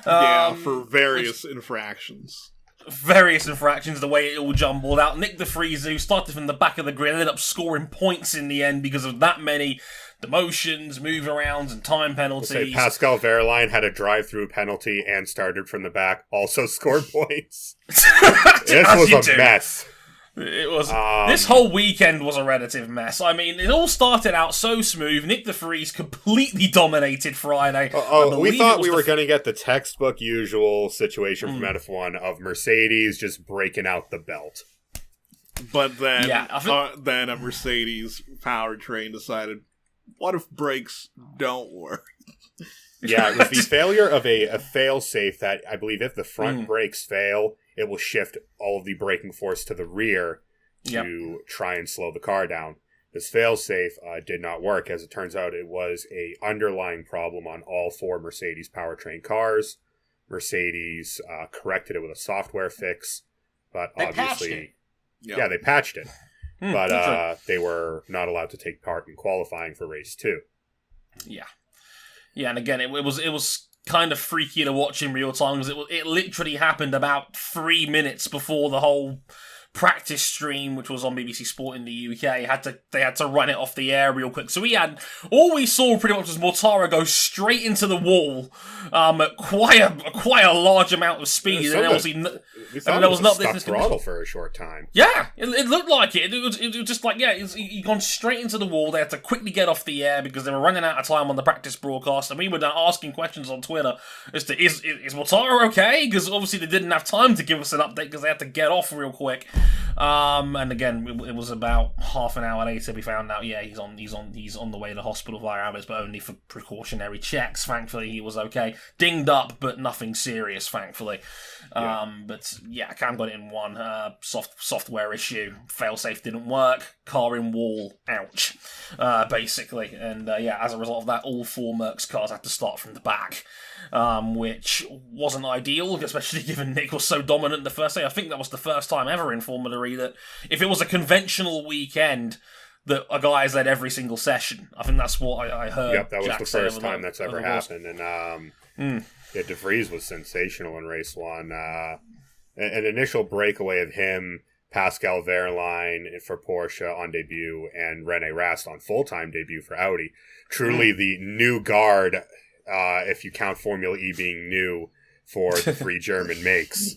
For various infractions. Various infractions, the way it all jumbled out. Nyck de Vries, who started from the back of the grid, ended up scoring points in the end because of that many demotions, move-arounds, and time penalties. Pascal Wehrlein had a drive-through penalty and started from the back, also scored points. This was a mess. It was. This whole weekend was a relative mess. I mean, it all started out so smooth. Nyck de Vries completely dominated Friday. We thought we were going to get the textbook usual situation from F1 of Mercedes just breaking out the belt. But then, then a Mercedes powertrain decided, what if brakes don't work? Yeah, it was the failure of a fail-safe that I believe if the front brakes fail, it will shift all of the braking force to the rear to try and slow the car down. This fail-safe did not work. As it turns out, it was a underlying problem on all 4 Mercedes powertrain cars. Mercedes corrected it with a software fix, but they obviously... they patched it. But they were not allowed to take part in qualifying for race 2. Yeah. Yeah, and again, it was kind of freaky to watch in real time because it literally happened about 3 minutes before the whole practice stream, which was on BBC Sport in the UK, they had to run it off the air real quick. So all we saw pretty much was Mortara go straight into the wall at quite a large amount of speed. Yeah, we thought it was stuck throttle for a short time. Yeah, it looked like it. It was just like, he'd gone straight into the wall. They had to quickly get off the air because they were running out of time on the practice broadcast. And we were now asking questions on Twitter as to, is Mortara okay? Because obviously they didn't have time to give us an update because they had to get off real quick. And again, it was about half an hour later we found out, he's on the way to the hospital via ambulance, but only for precautionary checks. Thankfully, he was okay. Dinged up, but nothing serious, thankfully. But Cam got it in one. Software issue. Failsafe didn't work. Car in wall. Ouch. Basically. And as a result of that, all 4 Mercs cars had to start from the back. Which wasn't ideal, especially given Nick was so dominant in the first day. I think that was the first time ever in Formula E that if it was a conventional weekend, that a guy has led every single session. I think that's what I heard. Yep, that was the first time that's ever happened. And De Vries was sensational in race 1. An initial breakaway of him Pascal Wehrlein for Porsche on debut, and René Rast on full-time debut for Audi. Truly the new guard, if you count Formula E being new, for the 3 German makes.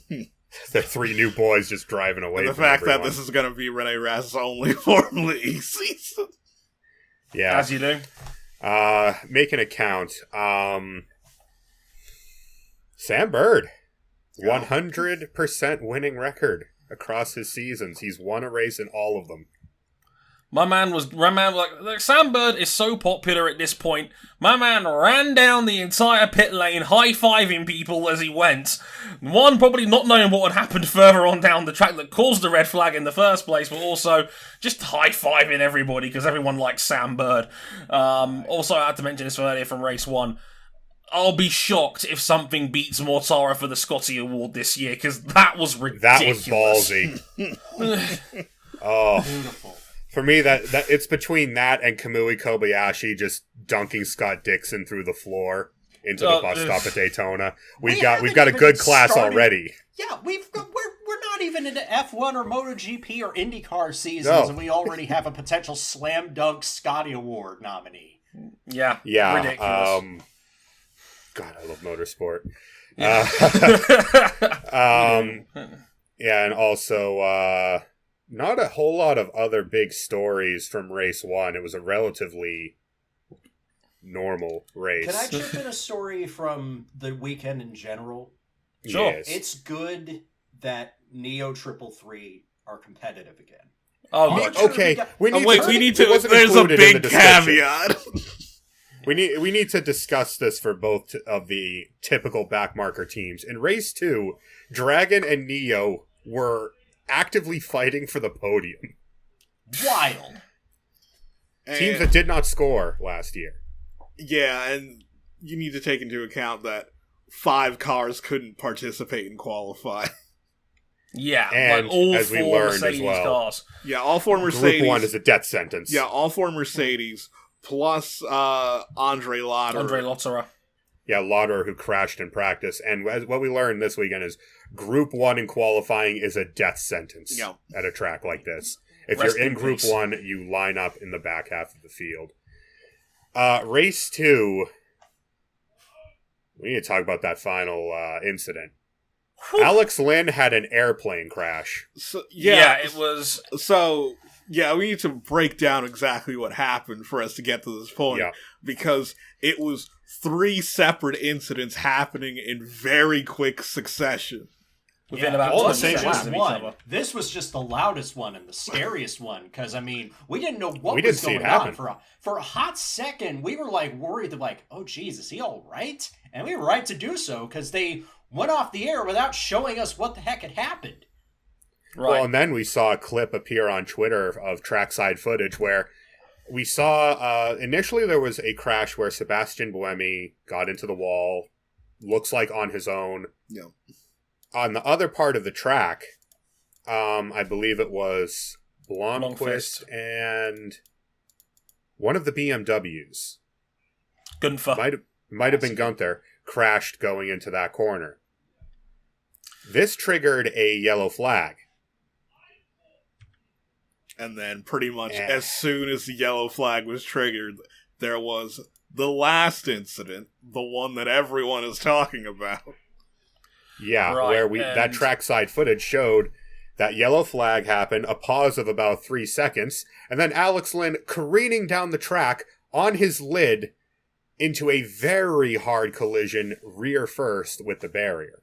The 3 new boys just driving away and the from fact everyone. that this is going to be René Rast's only Formula E season. Yeah. As you do. Making a count. Sam Bird. 100% winning record across his seasons. He's won a race in all of them. Like Sam Bird is so popular at this point. My man ran down the entire pit lane, high-fiving people as he went. One, probably not knowing what had happened further on down the track that caused the red flag in the first place, but also just high-fiving everybody because everyone likes Sam Bird. Also, I had to mention this earlier from race 1. I'll be shocked if something beats Mortara for the Scotty Award this year, because that was ridiculous. That was ballsy. Oh, beautiful. For me, that it's between that and Kamui Kobayashi just dunking Scott Dixon through the floor into the bus stop at Daytona. We've got a good class already. Yeah, we're not even into F1 or MotoGP or IndyCar seasons, and we already have a potential slam dunk Scotty Award nominee. Yeah, ridiculous. God, I love motorsport. Yeah, and also, not a whole lot of other big stories from race 1. It was a relatively normal race. Can I chip in a story from the weekend in general? Sure. Yes. It's good that Neo 333 are competitive again. Oh, okay. We need to. There's a big caveat. We need to discuss this for both of the typical backmarker teams. In race 2, Dragon and Neo were actively fighting for the podium. Wild. Teams that did not score last year. Yeah, and you need to take into account that 5 cars couldn't participate in qualifying. Yeah, and like all as we 4 learned Mercedes as well, cars. Yeah, all 4 Mercedes. Group 1 is a death sentence. Yeah, all 4 Mercedes, plus Andre Lotterer. Yeah, Lauderer, who crashed in practice. And what we learned this weekend is Group 1 in qualifying is a death sentence at a track like this. If you're in Group 1, you line up in the back half of the field. Race 2, we need to talk about that final incident. Whew. Alex Lynn had an airplane crash. It was... So... Yeah, we need to break down exactly what happened for us to get to this point. Yeah. Because it was 3 separate incidents happening in very quick succession. Within about all the same one. This was just the loudest one and the scariest one. Because, I mean, we didn't know what was going on. For a hot second, we were worried that oh, geez, is he all right? And we were right to do so because they went off the air without showing us what the heck had happened. Right. Well, and then we saw a clip appear on Twitter of trackside footage where we saw, initially there was a crash where Sebastian Buemi got into the wall, looks like on his own. Yeah. On the other part of the track, I believe it was Blomqvist and one of the BMWs. Gunther. Might have been Gunther, crashed going into that corner. This triggered a yellow flag. And then pretty much as soon as the yellow flag was triggered, there was the last incident, the one that everyone is talking about. Yeah, right, where that trackside footage showed that yellow flag happened, a pause of about 3 seconds, and then Alex Lynn careening down the track on his lid into a very hard collision rear first with the barrier.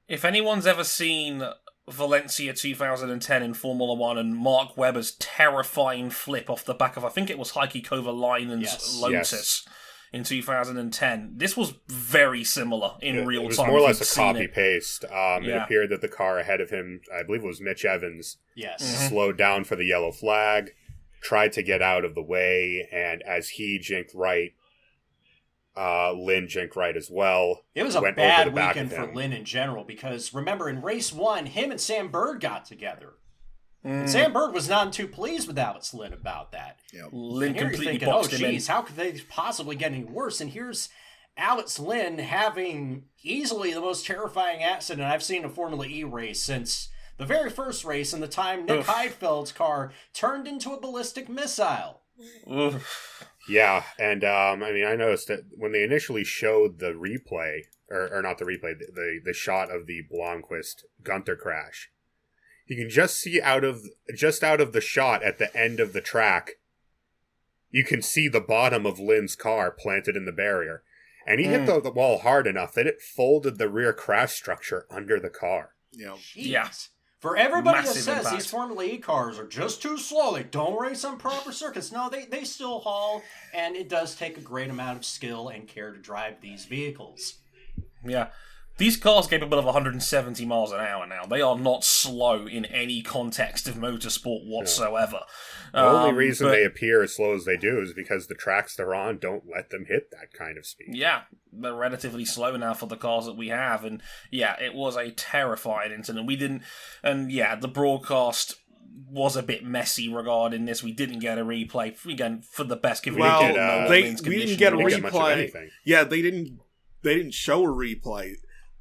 If anyone's ever seen Valencia 2010 in Formula 1 and Mark Webber's terrifying flip off the back of, I think it was Heikki Kovalainen's Lotus in 2010. This was very similar in real time. It was more or less a copy-paste. It appeared that the car ahead of him, I believe it was Mitch Evans, slowed down for the yellow flag, tried to get out of the way, and as he jinked right, Lynn jinked right as well. It was a bad weekend for Lynn in general because, remember, in race 1, him and Sam Bird got together. And Sam Bird was not too pleased with Alex Lynn about that. Yep. Lynn and here completely you're thinking, boxed him in. How could they possibly get any worse? And here's Alex Lynn having easily the most terrifying accident I've seen in a Formula E race since the very first race and the time Nick Heidfeld's car turned into a ballistic missile. Yeah, and I noticed that when they initially showed the replay, or not the replay, the shot of the Blomqvist Gunther crash, you can just see out of the shot at the end of the track, you can see the bottom of Lynn's car planted in the barrier. And he hit the wall hard enough that it folded the rear crash structure under the car. Yeah. For everybody that says these Formula E cars are just too slow, they don't race on proper circuits. No, they still haul, and it does take a great amount of skill and care to drive these vehicles. Yeah. These cars are capable of 170 miles an hour now. They are not slow in any context of motorsport whatsoever. The only reason they appear as slow as they do is because the tracks they're on don't let them hit that kind of speed. Yeah, they're relatively slow now for the cars that we have. And yeah, it was a terrifying incident. The broadcast was a bit messy regarding this. We didn't get a replay. Again, for the best, we didn't get a replay. Yeah, they didn't show a replay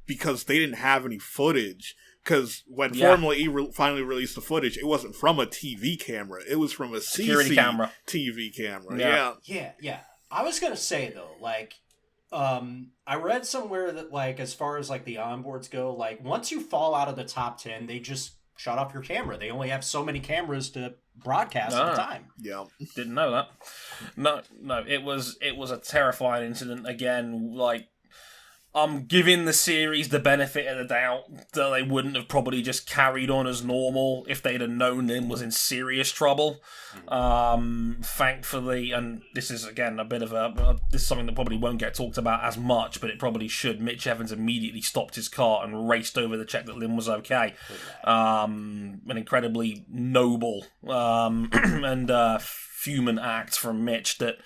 because they didn't have any footage. Because when Formula E finally released the footage, it wasn't from a TV camera. It was from a security camera. TV camera. Yeah. I was going to say, though, I read somewhere that, as far as, the onboards go, once you fall out of the top 10, they just shut off your camera. They only have so many cameras to broadcast at a time. Yeah. Didn't know that. No, it was a terrifying incident. Again, I'm giving the series the benefit of the doubt that they wouldn't have probably just carried on as normal if they'd have known Lynn was in serious trouble. Thankfully, and this is, again, a bit of this is something that probably won't get talked about as much, but it probably should. Mitch Evans immediately stopped his car and raced over to check that Lynn was okay. An incredibly noble and human act from Mitch that...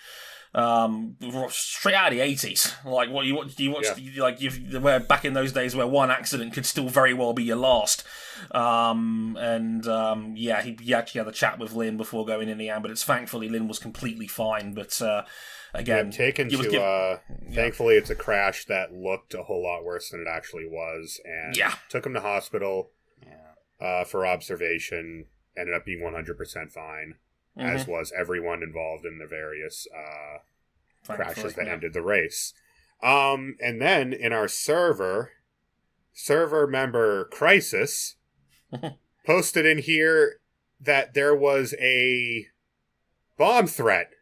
straight out of the 80s. Where back in those days where one accident could still very well be your last. He actually had a chat with Lynn before going in the ambulance. Thankfully, Lynn was completely fine, but again, thankfully it's a crash that looked a whole lot worse than it actually was, and took him to hospital for observation. Ended up being 100% fine. As was everyone involved in the various crashes that ended the race. And then in our server member Crisis posted in here that there was a bomb threat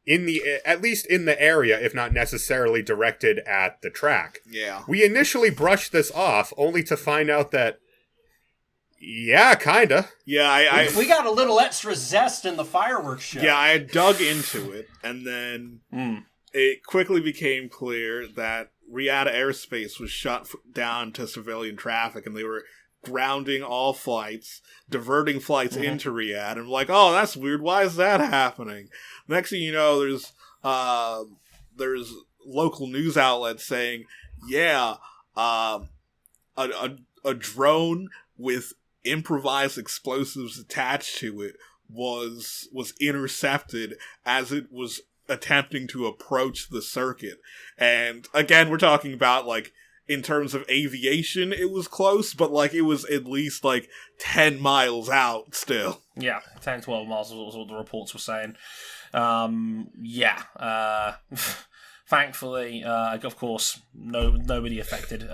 at least in the area, if not necessarily directed at the track. Yeah. We initially brushed this off, only to find out that yeah, kinda. Yeah, we got a little extra zest in the fireworks show. Yeah, I dug into it, and then it quickly became clear that Riyadh airspace was shut down to civilian traffic, and they were grounding all flights, diverting flights into Riyadh. And I'm like, oh, that's weird. Why is that happening? Next thing you know, there's local news outlets saying, a drone with improvised explosives attached to it was intercepted as it was attempting to approach the circuit. And again, we're talking about in terms of aviation, it was close, but it was at least 10 miles out still. Yeah, 10, 12 miles was what the reports were saying. Thankfully, of course, nobody affected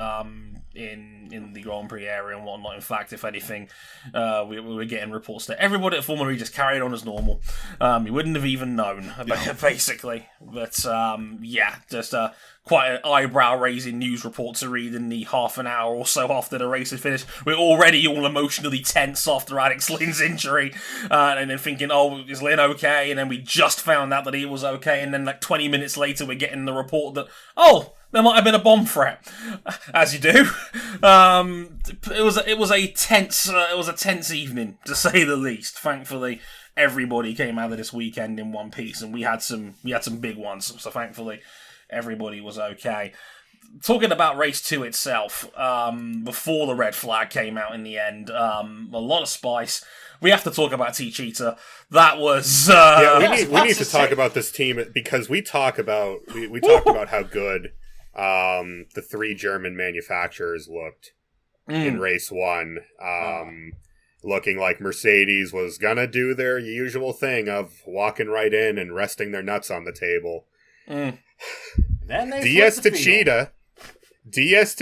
in the Grand Prix area and whatnot. In fact, if anything, we were getting reports that everybody at Formula E just carried on as normal. You wouldn't have even known, basically. But just quite an eyebrow-raising news report to read in the half an hour or so after the race had finished. We're already all emotionally tense after Alex Lynn's injury, and then thinking, oh, is Lynn okay? And then we just found out that he was okay, and then 20 minutes later we're getting the report that, oh, there might have been a bomb threat, as you do. It was a tense evening, to say the least. Thankfully, everybody came out of this weekend in one piece, and we had some big ones. So thankfully, everybody was okay. Talking about race 2 itself, before the red flag came out in the end, a lot of spice. We have to talk about T-Cheetah. That was we need to talk about this team because we talked about how good the 3 German manufacturers looked in race 1. Looking like Mercedes was gonna do their usual thing of walking right in and resting their nuts on the table. Then they Diaz to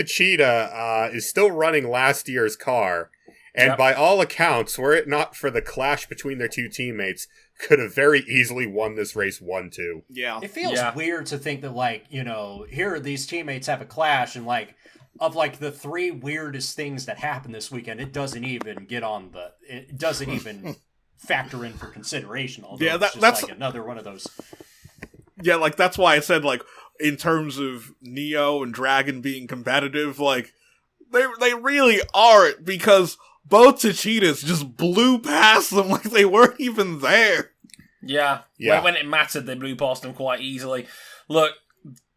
Cheetah is still running last year's car, and by all accounts, were it not for the clash between their two teammates, could have very easily won this race 1-2. Yeah. It feels weird to think that, like, you know, here these teammates have a clash, and, like, of, like, the 3 weirdest things that happened this weekend, it doesn't even it doesn't even factor in for consideration, although it's just like another one of those. Yeah, like, that's why I said, like, in terms of Neo and Dragon being competitive, like, they really are, because both Tachitas just blew past them like they weren't even there. Yeah. When it mattered, they blew past them quite easily. Look,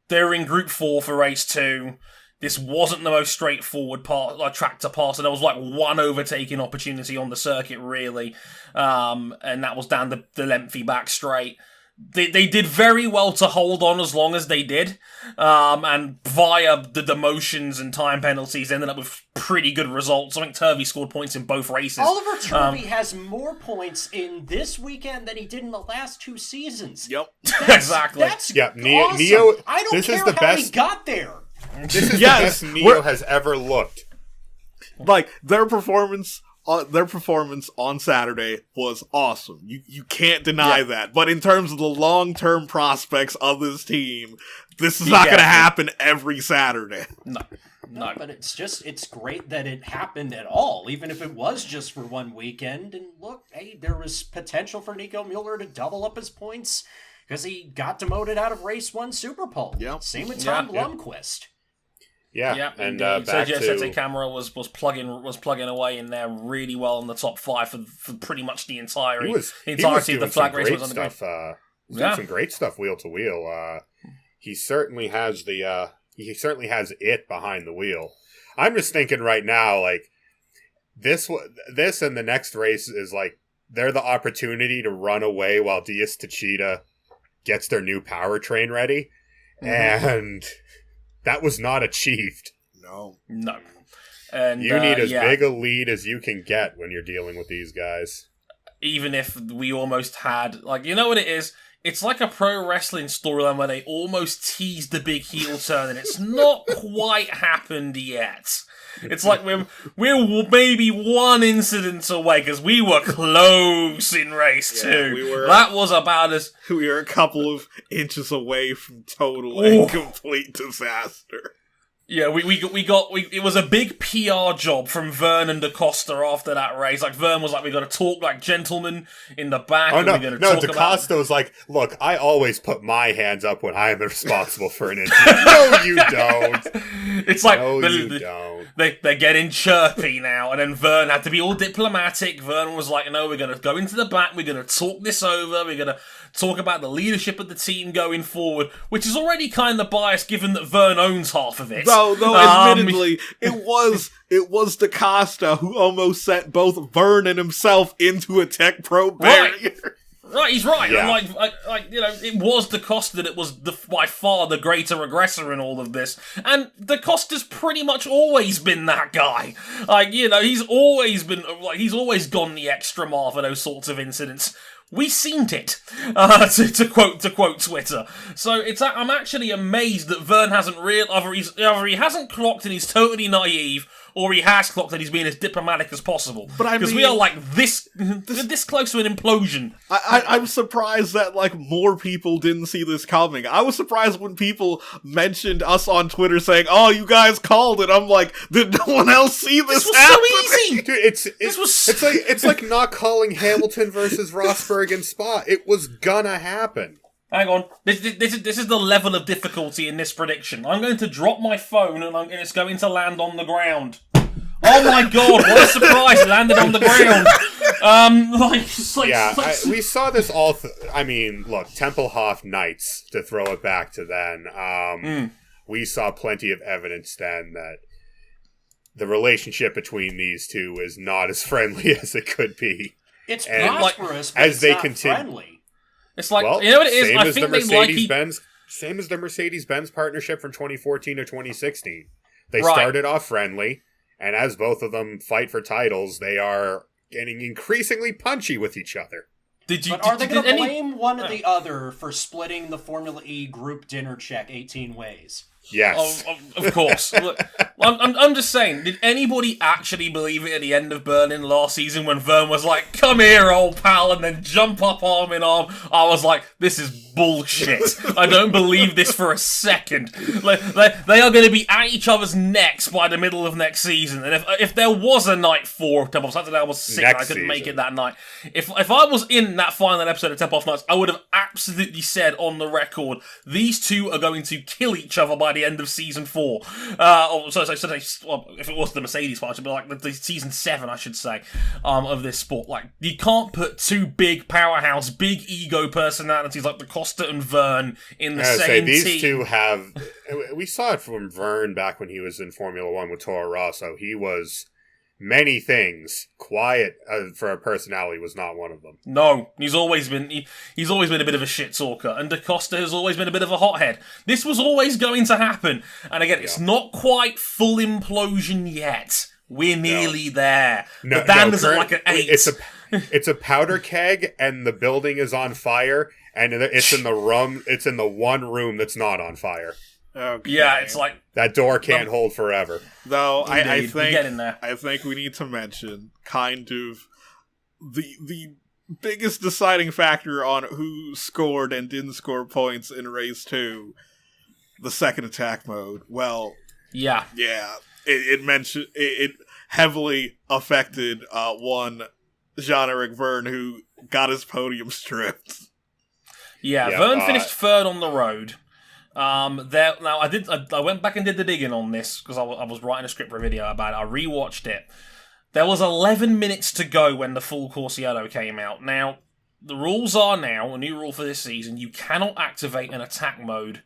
they're in Group 4 for race 2. This wasn't the most straightforward track to pass, and there was like one overtaking opportunity on the circuit, really, and that was down the lengthy back straight. They did very well to hold on as long as they did, and via the demotions and time penalties ended up with pretty good results. I think Turvey scored points in both races. Oliver Turvey has more points in this weekend than he did in the last 2 seasons. Yep. Exactly. That's awesome. Neo, I don't this care is the how best, he got there. This is the best Neo has ever looked. Like, their performance on Saturday was awesome. You can't deny that. But in terms of the long-term prospects of this team, this is not going to happen every Saturday. No, but it's great that it happened at all, even if it was just for one weekend. And look, hey, there was potential for Nico Mueller to double up his points because he got demoted out of race 1 Super Pole. Yep. Same with Tom Blomqvist. Yeah, and Sergio Sete Camera was plugging away in there really well in the top 5 for pretty much the entirety of the flag race was on the go. Doing some great stuff wheel to wheel. He certainly has it behind the wheel. I'm just thinking right now, like this and the next race is like they're the opportunity to run away while Diaz Techeetah gets their new powertrain ready, and that was not achieved. No. And you need as big a lead as you can get when you're dealing with these guys. Even if we almost had, like, you know what it is? It's like a pro wrestling storyline where they almost teased the big heel turn, and it's not quite happened yet. It's like we're maybe one incident away, because we were close in race 2. That was about as... We were a couple of inches away from total and complete disaster. Yeah, it was a big PR job from Vern and DaCosta after that race. Like, Vern was like, we got to talk like gentlemen in the back. Oh, no, DaCosta was like, look, I always put my hands up when I am responsible for an incident. No, you don't. It's like, you don't. They're getting chirpy now, and then Vern had to be all diplomatic. Vern was like, no, we're going to go into the back, we're going to talk this over, we're going to talk about the leadership of the team going forward, which is already kind of biased given that Vern owns half of it. Though admittedly, it was DaCosta who almost sent both Vern and himself into a Tech Pro barrier. Right, he's right. Yeah. Like, you know, it was DaCosta that was by far the greater aggressor in all of this, and DaCosta's pretty much always been that guy. Like, you know, he's always gone the extra mile for those sorts of incidents. We seen it, to quote Twitter. So I'm actually amazed that Vern hasn't either he hasn't clocked and he's totally naive, or he has clocked and he's being as diplomatic as possible. Because we are like this close to an implosion. I'm surprised that like more people didn't see this coming. I was surprised when people mentioned us on Twitter saying, "Oh, you guys called it." I'm like, did no one else see this happen? So easy, dude. It's like not calling Hamilton versus Rosberg in Spa. It was gonna happen. Hang on. This is the level of difficulty in this prediction. I'm going to drop my phone and it's going to land on the ground. Oh my god, what a surprise, it landed on the ground. We saw this all... look, Tempelhof Knights, to throw it back to then. We saw plenty of evidence then that the relationship between these two is not as friendly as it could be. It's prosperous, but it's not friendly. It's like, you know what it is? Same I as think the they like Mercedes-Benz partnership from 2014 or 2016. They started off friendly, And as both of them fight for titles, they are getting increasingly punchy with each other. But are they going to blame one or the other for splitting the Formula E group dinner check 18 ways? Yes. Of course. Look, I'm just saying, did anybody actually believe it at the end of Berlin last season when Vern was like, come here, old pal, and then jump up arm in arm? I was like, this is bullshit. I don't believe this for a second. They are going to be at each other's necks by the middle of next season. And if there was a night 4 of Temple of Saturday, I was sick and I couldn't make it that night. If I was in that final episode of Temple of Nights, I would have absolutely said on the record, these two are going to kill each other by the end of season 4. If it was the Mercedes part, it would be like the season 7, I should say, of this sport. Like, you can't put two big powerhouse, big ego personalities like the Costa and Vern in the same team. These two have... We saw it from Vern back when he was in Formula 1 with Toro Rosso. He was... many things. Quiet for a personality was not one of them. No, he's always been a bit of a shit talker, and Da Costa has always been a bit of a hothead. This was always going to happen, and again, it's not quite full implosion yet. We're nearly there. The band is at like an 8. It's a powder keg, and the building is on fire, and it's in the one room that's not on fire. Okay. Yeah, it's like that door can't hold forever. Though I think we need to mention kind of the biggest deciding factor on who scored and didn't score points in race 2, the second attack mode. Well, yeah, it heavily affected one Jean-Eric Verne, who got his podium stripped. Yeah, Verne finished third on the road. I went back and did the digging on this because I was writing a script for a video about it. I rewatched it. There was 11 minutes to go when the full course yellow came out. Now, the rules are now, a new rule for this season, you cannot activate an attack mode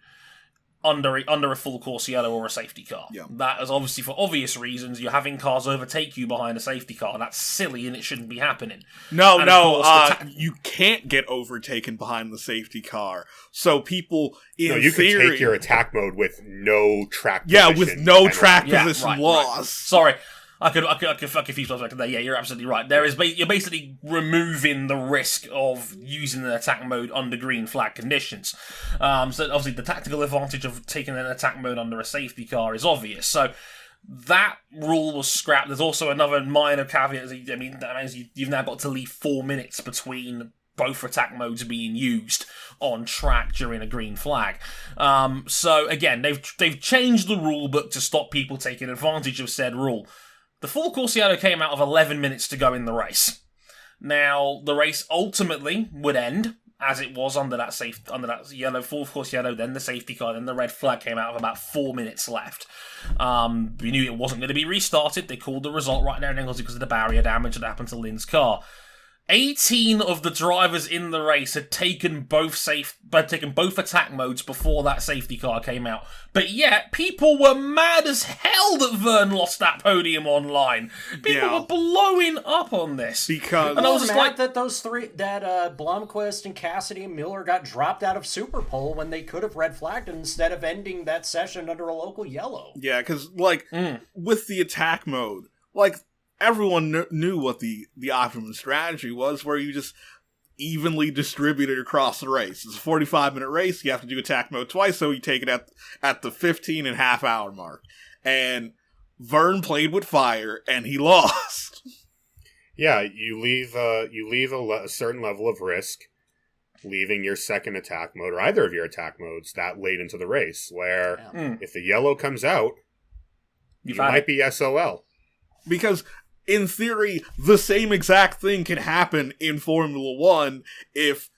under a full course yellow or a safety car. Yeah. That is obviously for obvious reasons. You're having cars overtake you behind a safety car. That's silly and it shouldn't be happening. You can't get overtaken behind the safety car. So people, you can take your attack mode with no track position. Yeah, with no track position loss. Right. Sorry. I could confuse myself there. Yeah, you're absolutely right. You're basically removing the risk of using an attack mode under green flag conditions. So obviously the tactical advantage of taking an attack mode under a safety car is obvious. So that rule was scrapped. There's also another minor caveat. I mean, that means you've now got to leave 4 minutes between both attack modes being used on track during a green flag. So again, they've changed the rule book to stop people taking advantage of said rule. The full course yellow came out of 11 minutes to go in the race. Now, the race ultimately would end, as it was under that yellow, full course yellow, then the safety car, then the red flag came out of about 4 minutes left. We knew it wasn't going to be restarted. They called the result right there and then because of the barrier damage that happened to Lynn's car. 18 of the drivers in the race had taken both attack modes before that safety car came out. But yet, people were mad as hell that Verne lost that podium online. People were blowing up on this. Because I was just like that Blomqvist and Cassidy and Miller got dropped out of Superpole when they could have red flagged it instead of ending that session under a local yellow. Yeah, because with the attack mode, everyone knew what the optimum strategy was, where you just evenly distribute it across the race. It's a 45-minute race. You have to do attack mode twice, so you take it at the 15.5 hour mark. And Verne played with fire, and he lost. Yeah, you leave a certain level of risk, leaving your second attack mode, or either of your attack modes, that late into the race, where if the yellow comes out, you might be SOL. Because in theory, the same exact thing can happen in Formula 1 if,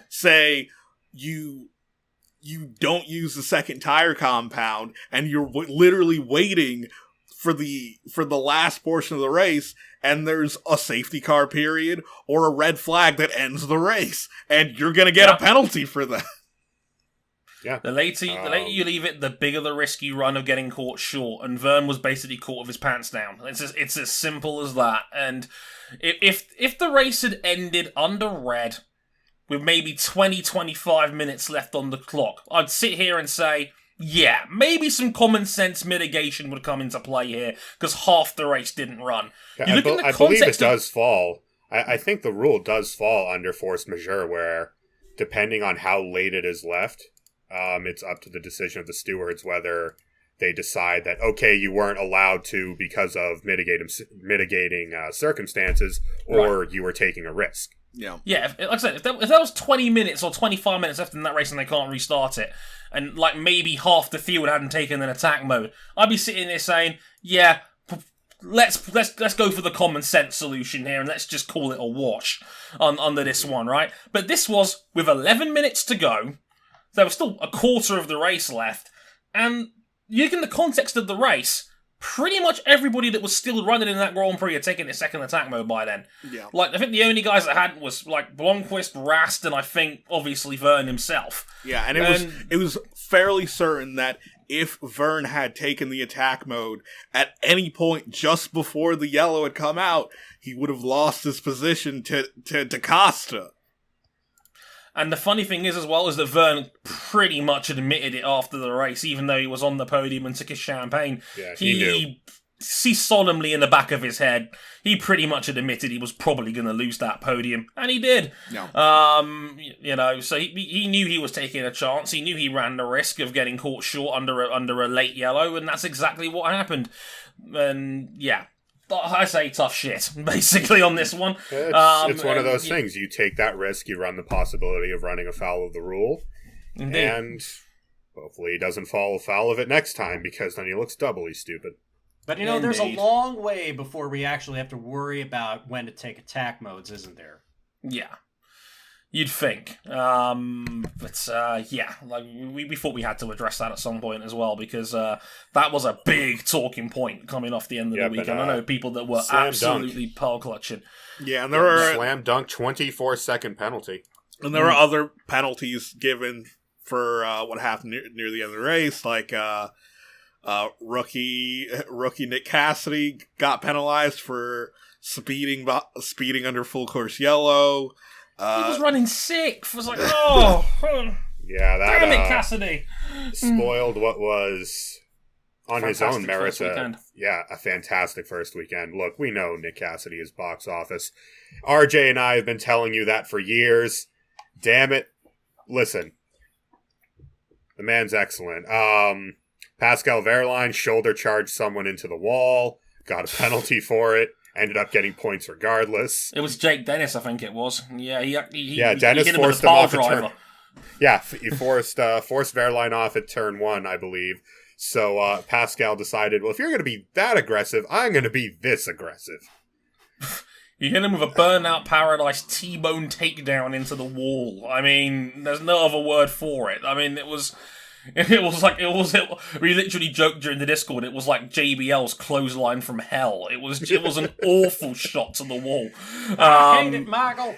say, you don't use the second tire compound and you're literally waiting for the last portion of the race, and there's a safety car period or a red flag that ends the race, and you're going to get a penalty for that. Yeah. The later you leave it, the bigger the risk you run of getting caught short. And Verne was basically caught with his pants down. It's as simple as that. And if the race had ended under red with maybe 20-25 minutes left on the clock, I'd sit here and say, yeah, maybe some common sense mitigation would come into play here, because half the race didn't run. Yeah, I believe it does fall. I think the rule does fall under force majeure, where depending on how late it is left, it's up to the decision of the stewards whether they decide that, okay, you weren't allowed to because of mitigating circumstances, or you were taking a risk. Yeah. Like I said, if that was 20 minutes or 25 minutes left in that race and they can't restart it, and like maybe half the field hadn't taken an attack mode, I'd be sitting there saying, yeah, let's go for the common sense solution here and let's just call it a wash under this one, right? But this was with 11 minutes to go. There was still a quarter of the race left, and in the context of the race, pretty much everybody that was still running in that Grand Prix had taken their second attack mode by then. Yeah. Like, I think the only guys that hadn't was, like, Blomqvist, Rast, and I think, obviously, Verne himself. Yeah, and it was fairly certain that if Verne had taken the attack mode at any point just before the yellow had come out, he would have lost his position to Costa. And the funny thing is, as well, is that Verne pretty much admitted it after the race, even though he was on the podium and took his champagne. Yeah, he knew. He solemnly in the back of his head, he pretty much admitted he was probably going to lose that podium, and he did. No. So he knew he was taking a chance. He knew he ran the risk of getting caught short under a late yellow, and that's exactly what happened. And yeah. I say tough shit, basically, on this one. It's one of those things. You take that risk, you run the possibility of running afoul of the rule, indeed. And hopefully he doesn't fall afoul of it next time, because then he looks doubly stupid. But, there's a long way before we actually have to worry about when to take attack modes, isn't there? Yeah. You'd think. Yeah. Like, we thought we had to address that at some point as well, because that was a big talking point coming off the end of the weekend. I know people that were absolutely pearl clutching. Yeah, and there were... Slam dunk 24-second penalty. And there were other penalties given for what happened near the end of the race, like... rookie Nick Cassidy got penalized for speeding under full course yellow. He was running sixth. I was like, oh, yeah, that damn it, Cassidy spoiled what was on his own merits. A fantastic first weekend. Look, we know Nick Cassidy is box office. RJ and I have been telling you that for years. Damn it! Listen, the man's excellent. Pascal Wehrlein shoulder charged someone into the wall, got a penalty for it, ended up getting points regardless. It was Jake Dennis, I think it was. Yeah, Dennis hit him forced with a him off pile at driver. turn. Yeah, he forced Wehrlein off at turn 1, I believe. So Pascal decided, well, if you're going to be that aggressive, I'm going to be this aggressive. You hit him with a Burnout Paradise T-bone takedown into the wall. I mean, there's no other word for it. I mean, we literally joked during the Discord, it was like JBL's clothesline from hell. It was an awful shot to the wall. I hate it, Michael.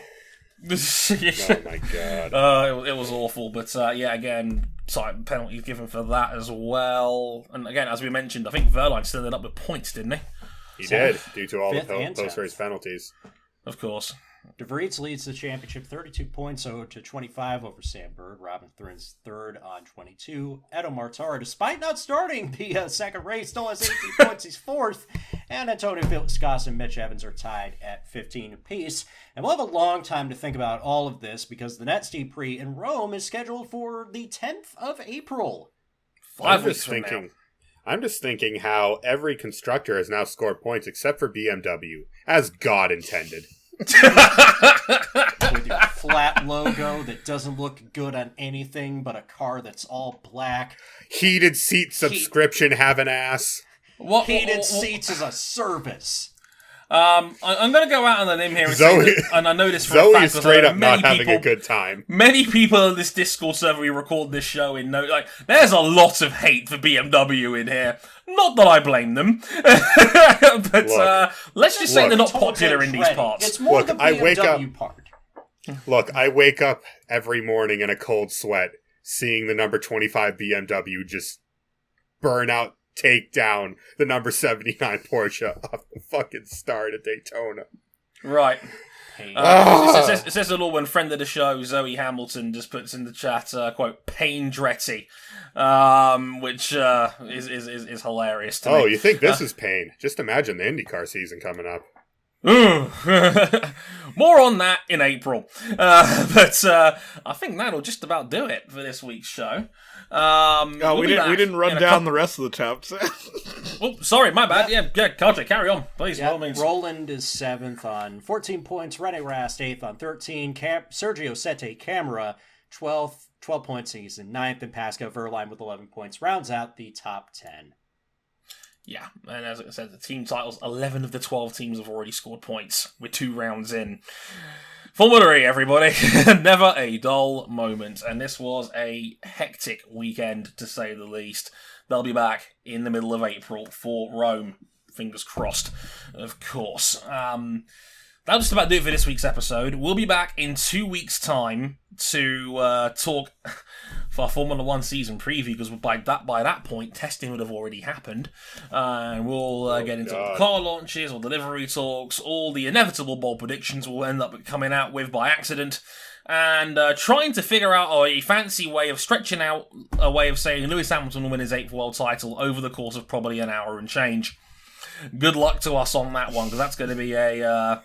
Oh my god. It was awful, but again, penalties given for that as well. And again, as we mentioned, I think Wehrlein still ended up with points, didn't he? He did, due to all the post-race penalties. Of course. De Vries leads the championship 32 points to 25 over Sandberg. Robin Thrin's third on 22. Edo Mortara, despite not starting the second race, still has 18 points. He's fourth. And Antonio Fitzcos and Mitch Evans are tied at 15 apiece. And we'll have a long time to think about all of this because the next E-Prix in Rome is scheduled for the 10th of April. 5 weeks from now. I'm just thinking how every constructor has now scored points except for BMW, as God intended. With your flat logo that doesn't look good on anything but a car that's all black. Heated seat subscription have an ass. Heated seats is a service. I'm going to go out on a limb here and say that, and I know this for a fact. Zoe is straight up not having a good time. Many people in this Discord server we record this show in there's a lot of hate for BMW in here. Not that I blame them, but let's just say they're not popular in these parts. It's more the BMW part. Look, I wake up every morning in a cold sweat, seeing the number 25 BMW just burn out, take down the number 79 Porsche off the fucking start at Daytona. Right. pain. It says it all when friend of the show, Zoe Hamilton, just puts in the chat, quote, pain dretty, which is hilarious to me. Oh, you think this is pain? Just imagine the IndyCar season coming up. More on that in April. But I think that'll just about do it for this week's show. We didn't run down the rest of the chapter. Oh, sorry, my bad. Yeah, Carter, carry on, please. By all means. Roland is 7th on 14 points. Rene Rast 8th on 13. Sergio Sette Camera 12th, 12 points. He's in 9th, and Pascal Verline with 11 points rounds out the top 10. Yeah, and as I said, the team titles, 11 of the 12 teams have already scored points. We're 2 rounds in. Formula E, everybody. Never a dull moment. And this was a hectic weekend, to say the least. They'll be back in the middle of April for Rome. Fingers crossed, of course. That'll just about do it for this week's episode. We'll be back in 2 weeks' time to talk for our Formula 1 season preview, because by that point, testing would have already happened. And we'll get into all the car launches, all delivery talks, all the inevitable bold predictions we'll end up coming out with by accident, and trying to figure out a fancy way of stretching out a way of saying Lewis Hamilton will win his 8th world title over the course of probably an hour and change. Good luck to us on that one, because that's going to be a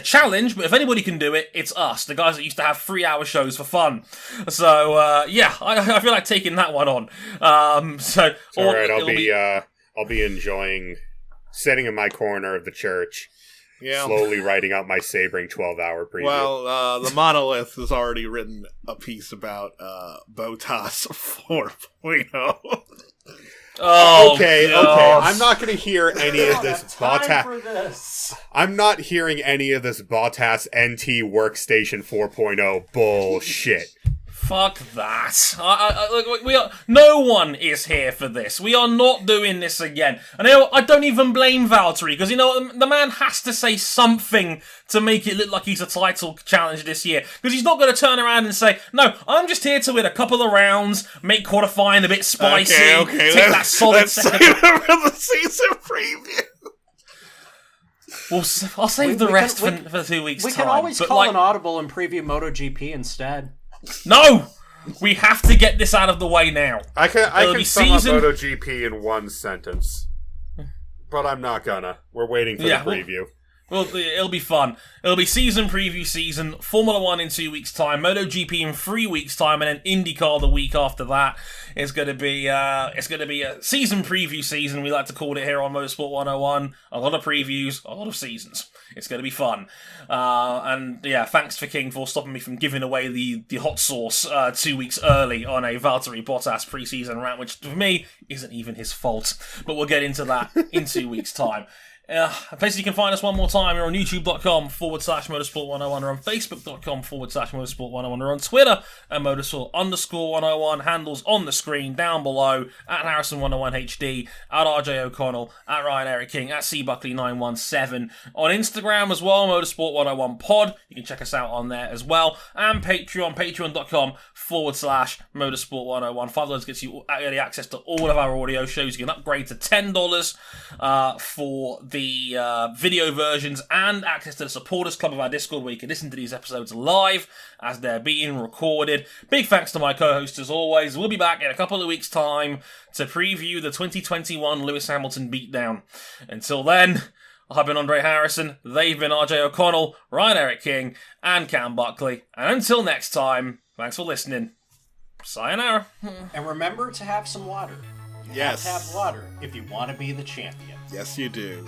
challenge, but if anybody can do it, it's us, the guys that used to have 3-hour shows for fun. So, I feel like taking that one on. Alright, I'll be enjoying sitting in my corner of the church, slowly writing out my Sebring 12-hour preview. Well, the Monolith has already written a piece about Bottas 4.0. Oh, okay. I'm not going to hear any of this Bottas. I'm not hearing any of this Bottas NT Workstation 4.0 bullshit. Fuck that. No one is here for this. We are not doing this again. And I don't even blame Valtteri, because the man has to say something to make it look like he's a title challenge this year. Because he's not going to turn around and say, no, I'm just here to win a couple of rounds, make qualifying a bit spicy, okay. take that solid second. Save it for the season preview. Well, I'll save the rest for 2 weeks' time. We can always call an audible and preview MotoGP instead. No! We have to get this out of the way now. I can sum up MotoGP in one sentence. But I'm not gonna. We're waiting for the preview. Well, it'll be fun. It'll be season preview season, Formula 1 in 2 weeks' time, MotoGP in 3 weeks' time, and then IndyCar the week after that. It's going to be a season preview season, we like to call it here on Motorsport 101. A lot of previews, a lot of seasons. It's going to be fun. And thanks for King for stopping me from giving away the hot sauce 2 weeks early on a Valtteri Bottas preseason rant, which for me isn't even his fault. But we'll get into that in 2 weeks' time. Places you can find us one more time. We're on youtube.com/motorsport101. We're on facebook.com/motorsport101. We're on Twitter at motorsport_101. Handles on the screen down below at Harrison101HD, at RJ O'Connell, at Ryan Eric King, at CBuckley917. On Instagram as well, motorsport101pod. You can check us out on there as well. And Patreon, patreon.com/motorsport101. $5 gets you early access to all of our audio shows. You can upgrade to $10 for the video versions and access to the supporters club of our Discord, where you can listen to these episodes live as they're being recorded. Big thanks to my co-host as always. We'll be back in a couple of weeks' time to preview the 2021 Lewis Hamilton beatdown. Until then, I've been Andre Harrison, they've been RJ O'Connell, Ryan Eric King, and Cam Buckley. And until next time, thanks for listening. Sayonara. And remember to have some water. You have to have water if you want to be the champion. Yes, you do.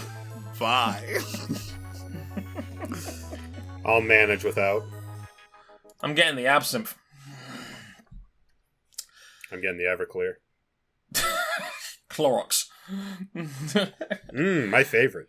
Bye. I'll manage without. I'm getting the absinthe. I'm getting the Everclear. Clorox. My favorite.